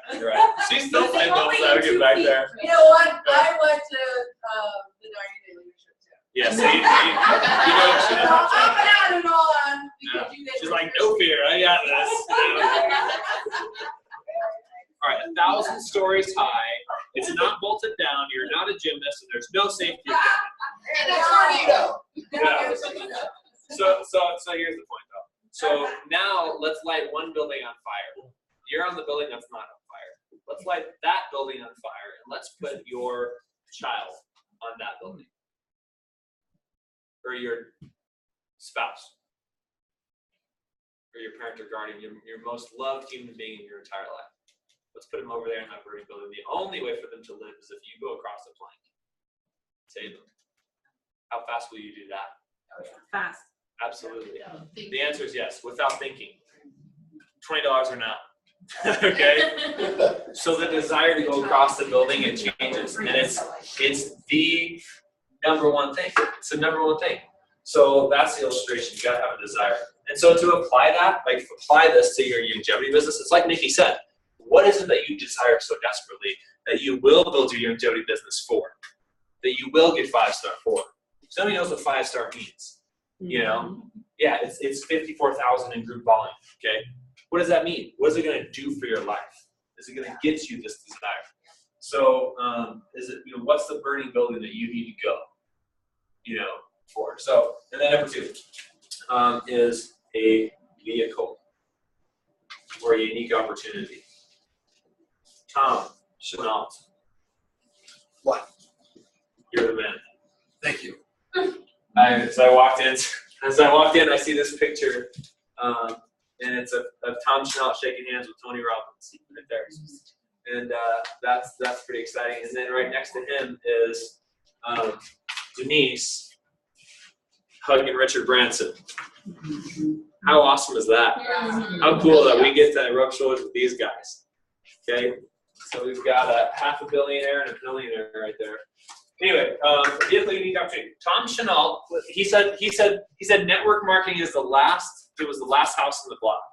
She's still playing devil's advocate back there. You know what? I went to the 90-day leadership too. Yeah, so you know, she doesn't have to. I'm gonna add it all on Yeah. because you guys. She's like, no fear, I got this. All right, 1,000 stories high. It's not bolted down. You're not a gymnast, and there's no safety equipment. And a tornado. Yeah. So here's the point, though. So now let's light one building on fire. You're on the building that's not on fire. Let's light that building on fire, and let's put your child on that building, or your spouse, or your parent or guardian, your most loved human being in your entire life. Let's put them over there in that burning building. The only way for them to live is if you go across the plank. Save them. How fast will you do that? Fast. Absolutely. The answer is yes, without thinking. $20 or not. Okay? So the desire to go across the building, it changes. And it's the number one thing. It's the number one thing. So that's the illustration. You gotta have a desire. And so to apply that, like apply this to your longevity business, it's like Nikke said. What is it that you desire so desperately that you will build your longevity business for? That you will get 5-star for? Somebody knows what 5-star means. You know? Yeah, it's 54,000 in group volume. Okay? What does that mean? What is it going to do for your life? Is it going to get you this desire? So, is it, what's the burning building that you need to go, for? So, and then number 2 is a vehicle or a unique opportunity. Tom, Chenault. What? You're the man. Thank you. As I walked in, I see this picture, and it's of Tom Chenault shaking hands with Tony Robbins right there, and that's pretty exciting. And then right next to him is Denise hugging Richard Branson. How awesome is that? How cool that we get to rub shoulders with these guys. Okay, so we've got a half a billionaire and a billionaire right there. Anyway, vehicle unique opportunity. Tom Chenault, he said network marketing is the last. It was the last house in the block.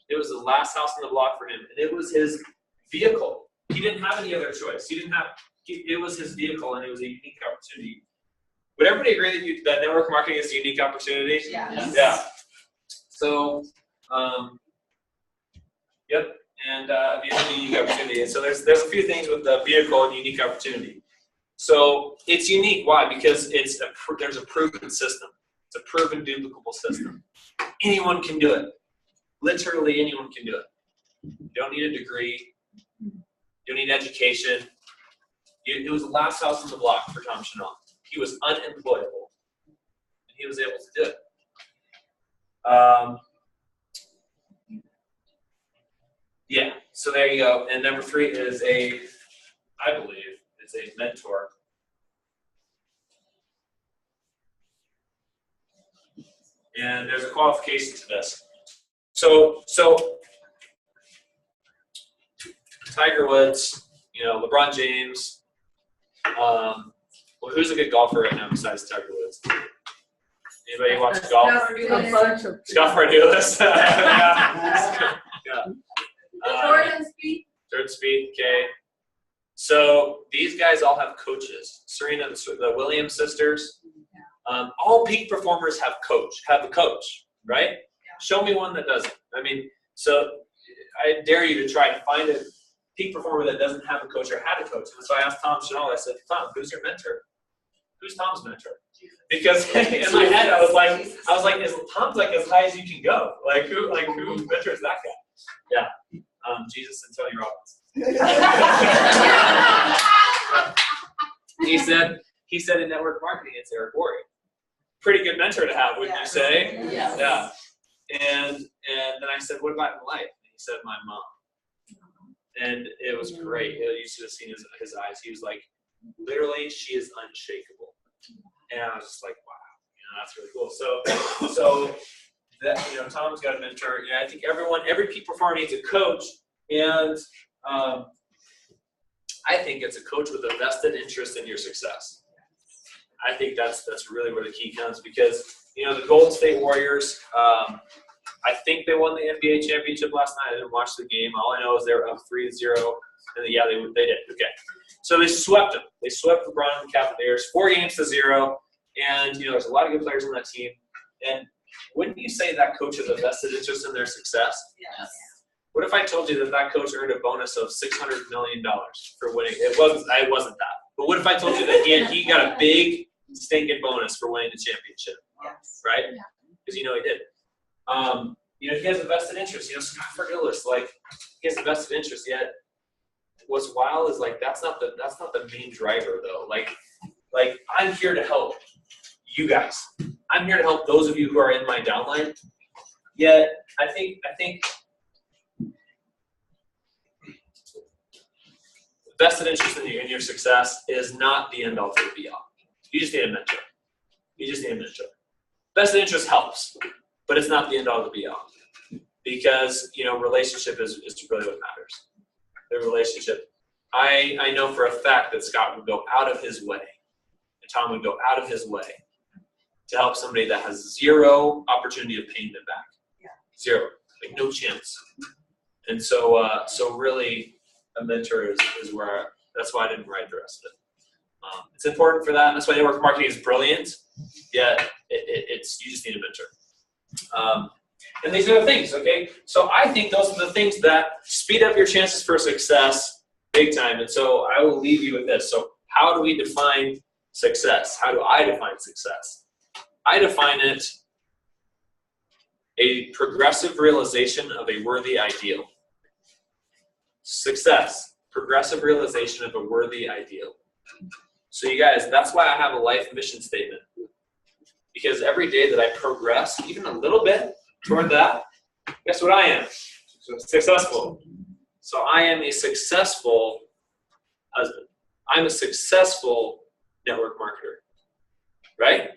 It was the last house in the block for him, and it was his vehicle. He didn't have any other choice. It was his vehicle, and it was a unique opportunity. Would everybody agree that network marketing is a unique opportunity? Yes. Yeah. So, yep, and vehicle unique opportunity. And so there's a few things with the vehicle and unique opportunity. So it's unique. Why? Because there's a proven system. It's a proven duplicable system. Anyone can do it. Literally anyone can do it. You don't need a degree. You don't need education. It was the last house on the block for Tom Chenault. He was unemployable, and he was able to do it. Yeah, so there you go. And number 3 is I believe, it's a mentor. And there's a qualification to this. So Tiger Woods, LeBron James. Well, who's a good golfer right now besides Tiger Woods? Anybody watch golf? Scott Fardulis. Yeah. Jordan Speed. Okay. So these guys all have coaches. Serena, the Williams sisters. All peak performers have a coach, right? Yeah. Show me one that doesn't. I mean, so I dare you to try to find a peak performer that doesn't have a coach or had a coach. And so I asked Tom Chenault, I said, Tom, who's your mentor? Who's Tom's mentor? Because in my head, I was like, is Tom's like as high as you can go? Like who mentors that guy? Yeah. Jesus and Tony Robbins. He said in network marketing, it's Eric Worre. Pretty good mentor to have, wouldn't you say? Yes. Yeah. And then I said, what about in life? And he said, my mom. And it was great. You should have seen his eyes. He was like, literally, she is unshakable. And I was just like, wow, that's really cool. So that, Tom's got a mentor. Yeah, I think every peak performer needs a coach. And I think it's a coach with a vested interest in your success. I think that's really where the key comes, because the Golden State Warriors, I think they won the NBA championship last night. I didn't watch the game. All I know is they were up 3-0, and yeah, they did. Okay, so they swept them. They swept LeBron and the Cavaliers 4-0, And, you know, there's a lot of good players on that team. And wouldn't you say that coach has a vested interest in their success? Yes. What if I told you that that coach earned a bonus of $600 million for winning? It wasn't that. But what if I told you that he got a big stinking bonus for winning the championship? Yes. Right? Because, you know, he did. You know, he has a vested interest. You know, Scott Fergulis, like, he has a vested interest. Yet, what's wild is, like, that's not the main driver, though. Like I'm here to help you guys. I'm here to help those of you who are in my downline. Yet, I think vested interest in your success is not the end all to the be all. You just need a mentor. Vested interest helps, but it's not the end all to the be all. Because, you know, relationship is really what matters. The relationship. I know for a fact that Scott would go out of his way, and Tom would go out of his way to help somebody that has zero opportunity of paying them back. Yeah. Zero. Like, no chance. And so really, a mentor is where, that's why I didn't write the rest of it. It's important for that. That's why network marketing is brilliant. Yet it's you just need a mentor. And these are the things, okay? So I think those are the things that speed up your chances for success big time. And so I will leave you with this. So how do we define success? How do I define success? I define it a progressive realization of a worthy ideal. Success, progressive realization of a worthy ideal. So you guys, that's why I have a life mission statement. Because every day that I progress, even a little bit toward that, guess what I am? Successful. So I am a successful husband. I'm a successful network marketer. Right?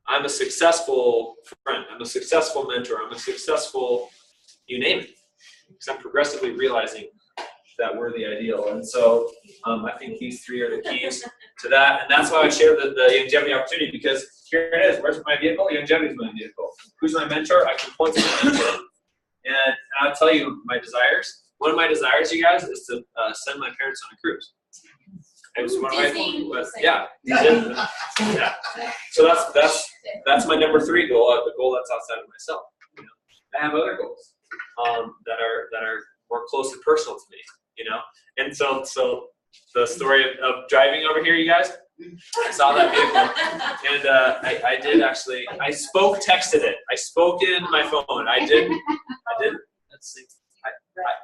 I'm a successful friend. I'm a successful mentor. I'm a successful, you name it. Because I'm progressively realizing that worthy ideal. And so I think these three are the keys to that. And that's why I share the longevity opportunity, because here it is. Where's my vehicle? Longevity is my vehicle. Who's my mentor? I can point to my mentor. And I'll tell you my desires. One of my desires, you guys, is to send my parents on a cruise. It was one of my, yeah. Yeah. So that's my number 3 goal, the goal that's outside of myself. You know? I have other goals that are more close and personal to me, you know? And so the story of driving over here, you guys, I saw that vehicle, and I did actually, I texted it. I spoke it into my phone. I did. Let's see.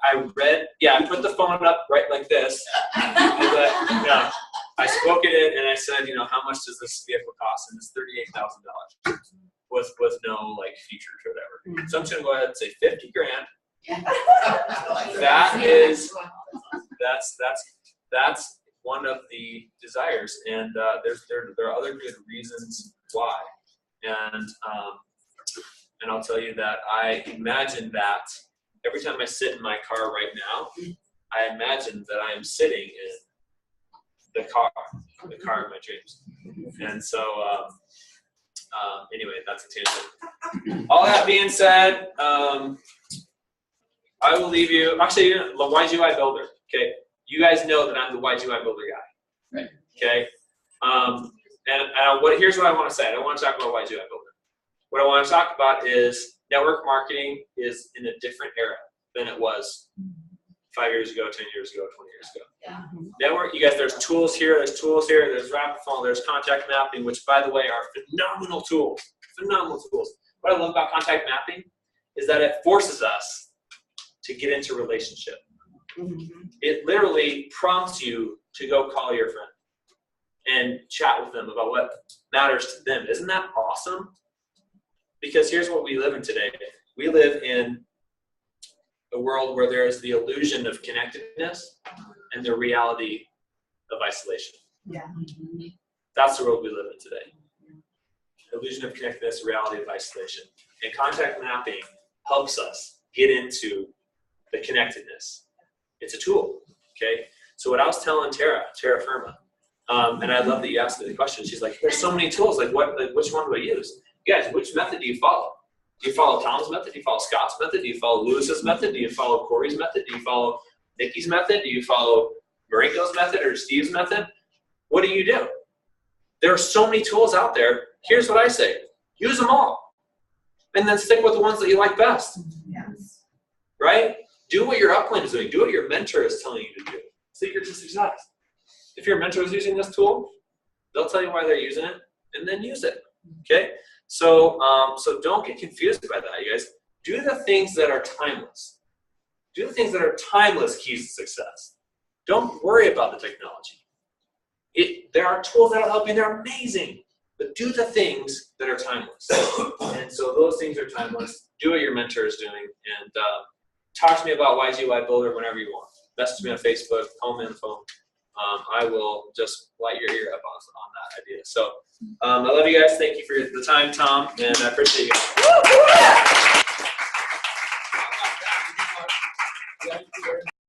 I read, I put the phone up right like this. I spoke it in, and I said, you know, how much does this vehicle cost? And it's $38,000 with no like features or whatever. So I'm just gonna go ahead and say 50 grand. That's one of the desires, and there are other good reasons why, and I'll tell you that I imagine that every time I sit in my car right now, I imagine that I am sitting in the car of my dreams, and so anyway, that's a tangent. All that being said, I will leave you. Actually, the YGUI builder. Okay, you guys know that I'm the YGUI builder guy. Right. Okay. Here's what I want to say. I don't want to talk about YGUI builder. What I want to talk about is network marketing is in a different era than it was 5 years ago, 10 years ago, 20 years ago. Yeah. Network. You guys, there's tools here. There's rapid funnel. There's contact mapping, which, by the way, are phenomenal tools. Phenomenal tools. What I love about contact mapping is that it forces us to get into relationship. Mm-hmm. It literally prompts you to go call your friend and chat with them about what matters to them. Isn't that awesome? Because here's what we live in today. We live in a world where there is the illusion of connectedness and the reality of isolation. Yeah. That's the world we live in today. Illusion of connectedness, reality of isolation. And contact mapping helps us get into the connectedness. It's a tool, okay? So what I was telling Tara Firma, and I love that you asked me the question. She's like, there's so many tools. Which one do I use? You guys, which method do you follow? Do you follow Tom's method? Do you follow Scott's method? Do you follow Lewis's method? Do you follow Corey's method? Do you follow Nikki's method? Do you follow Marinko's method or Steve's method? What do you do? There are so many tools out there. Here's what I say. Use them all. And then stick with the ones that you like best. Yes. Right? Do what your upline is doing. Do what your mentor is telling you to do. Secret to success. If your mentor is using this tool, they'll tell you why they're using it, and then use it. Okay? So, so don't get confused by that, you guys. Do the things that are timeless. Do the things that are timeless keys to success. Don't worry about the technology. There are tools that will help you. They're amazing. But do the things that are timeless. And so those things are timeless. Do what your mentor is doing. And talk to me about YGY Builder whenever you want. Message me on Facebook, call me on the phone. I will just light your ear up on that idea. So I love you guys. Thank you for the time, Tom. And I appreciate you guys.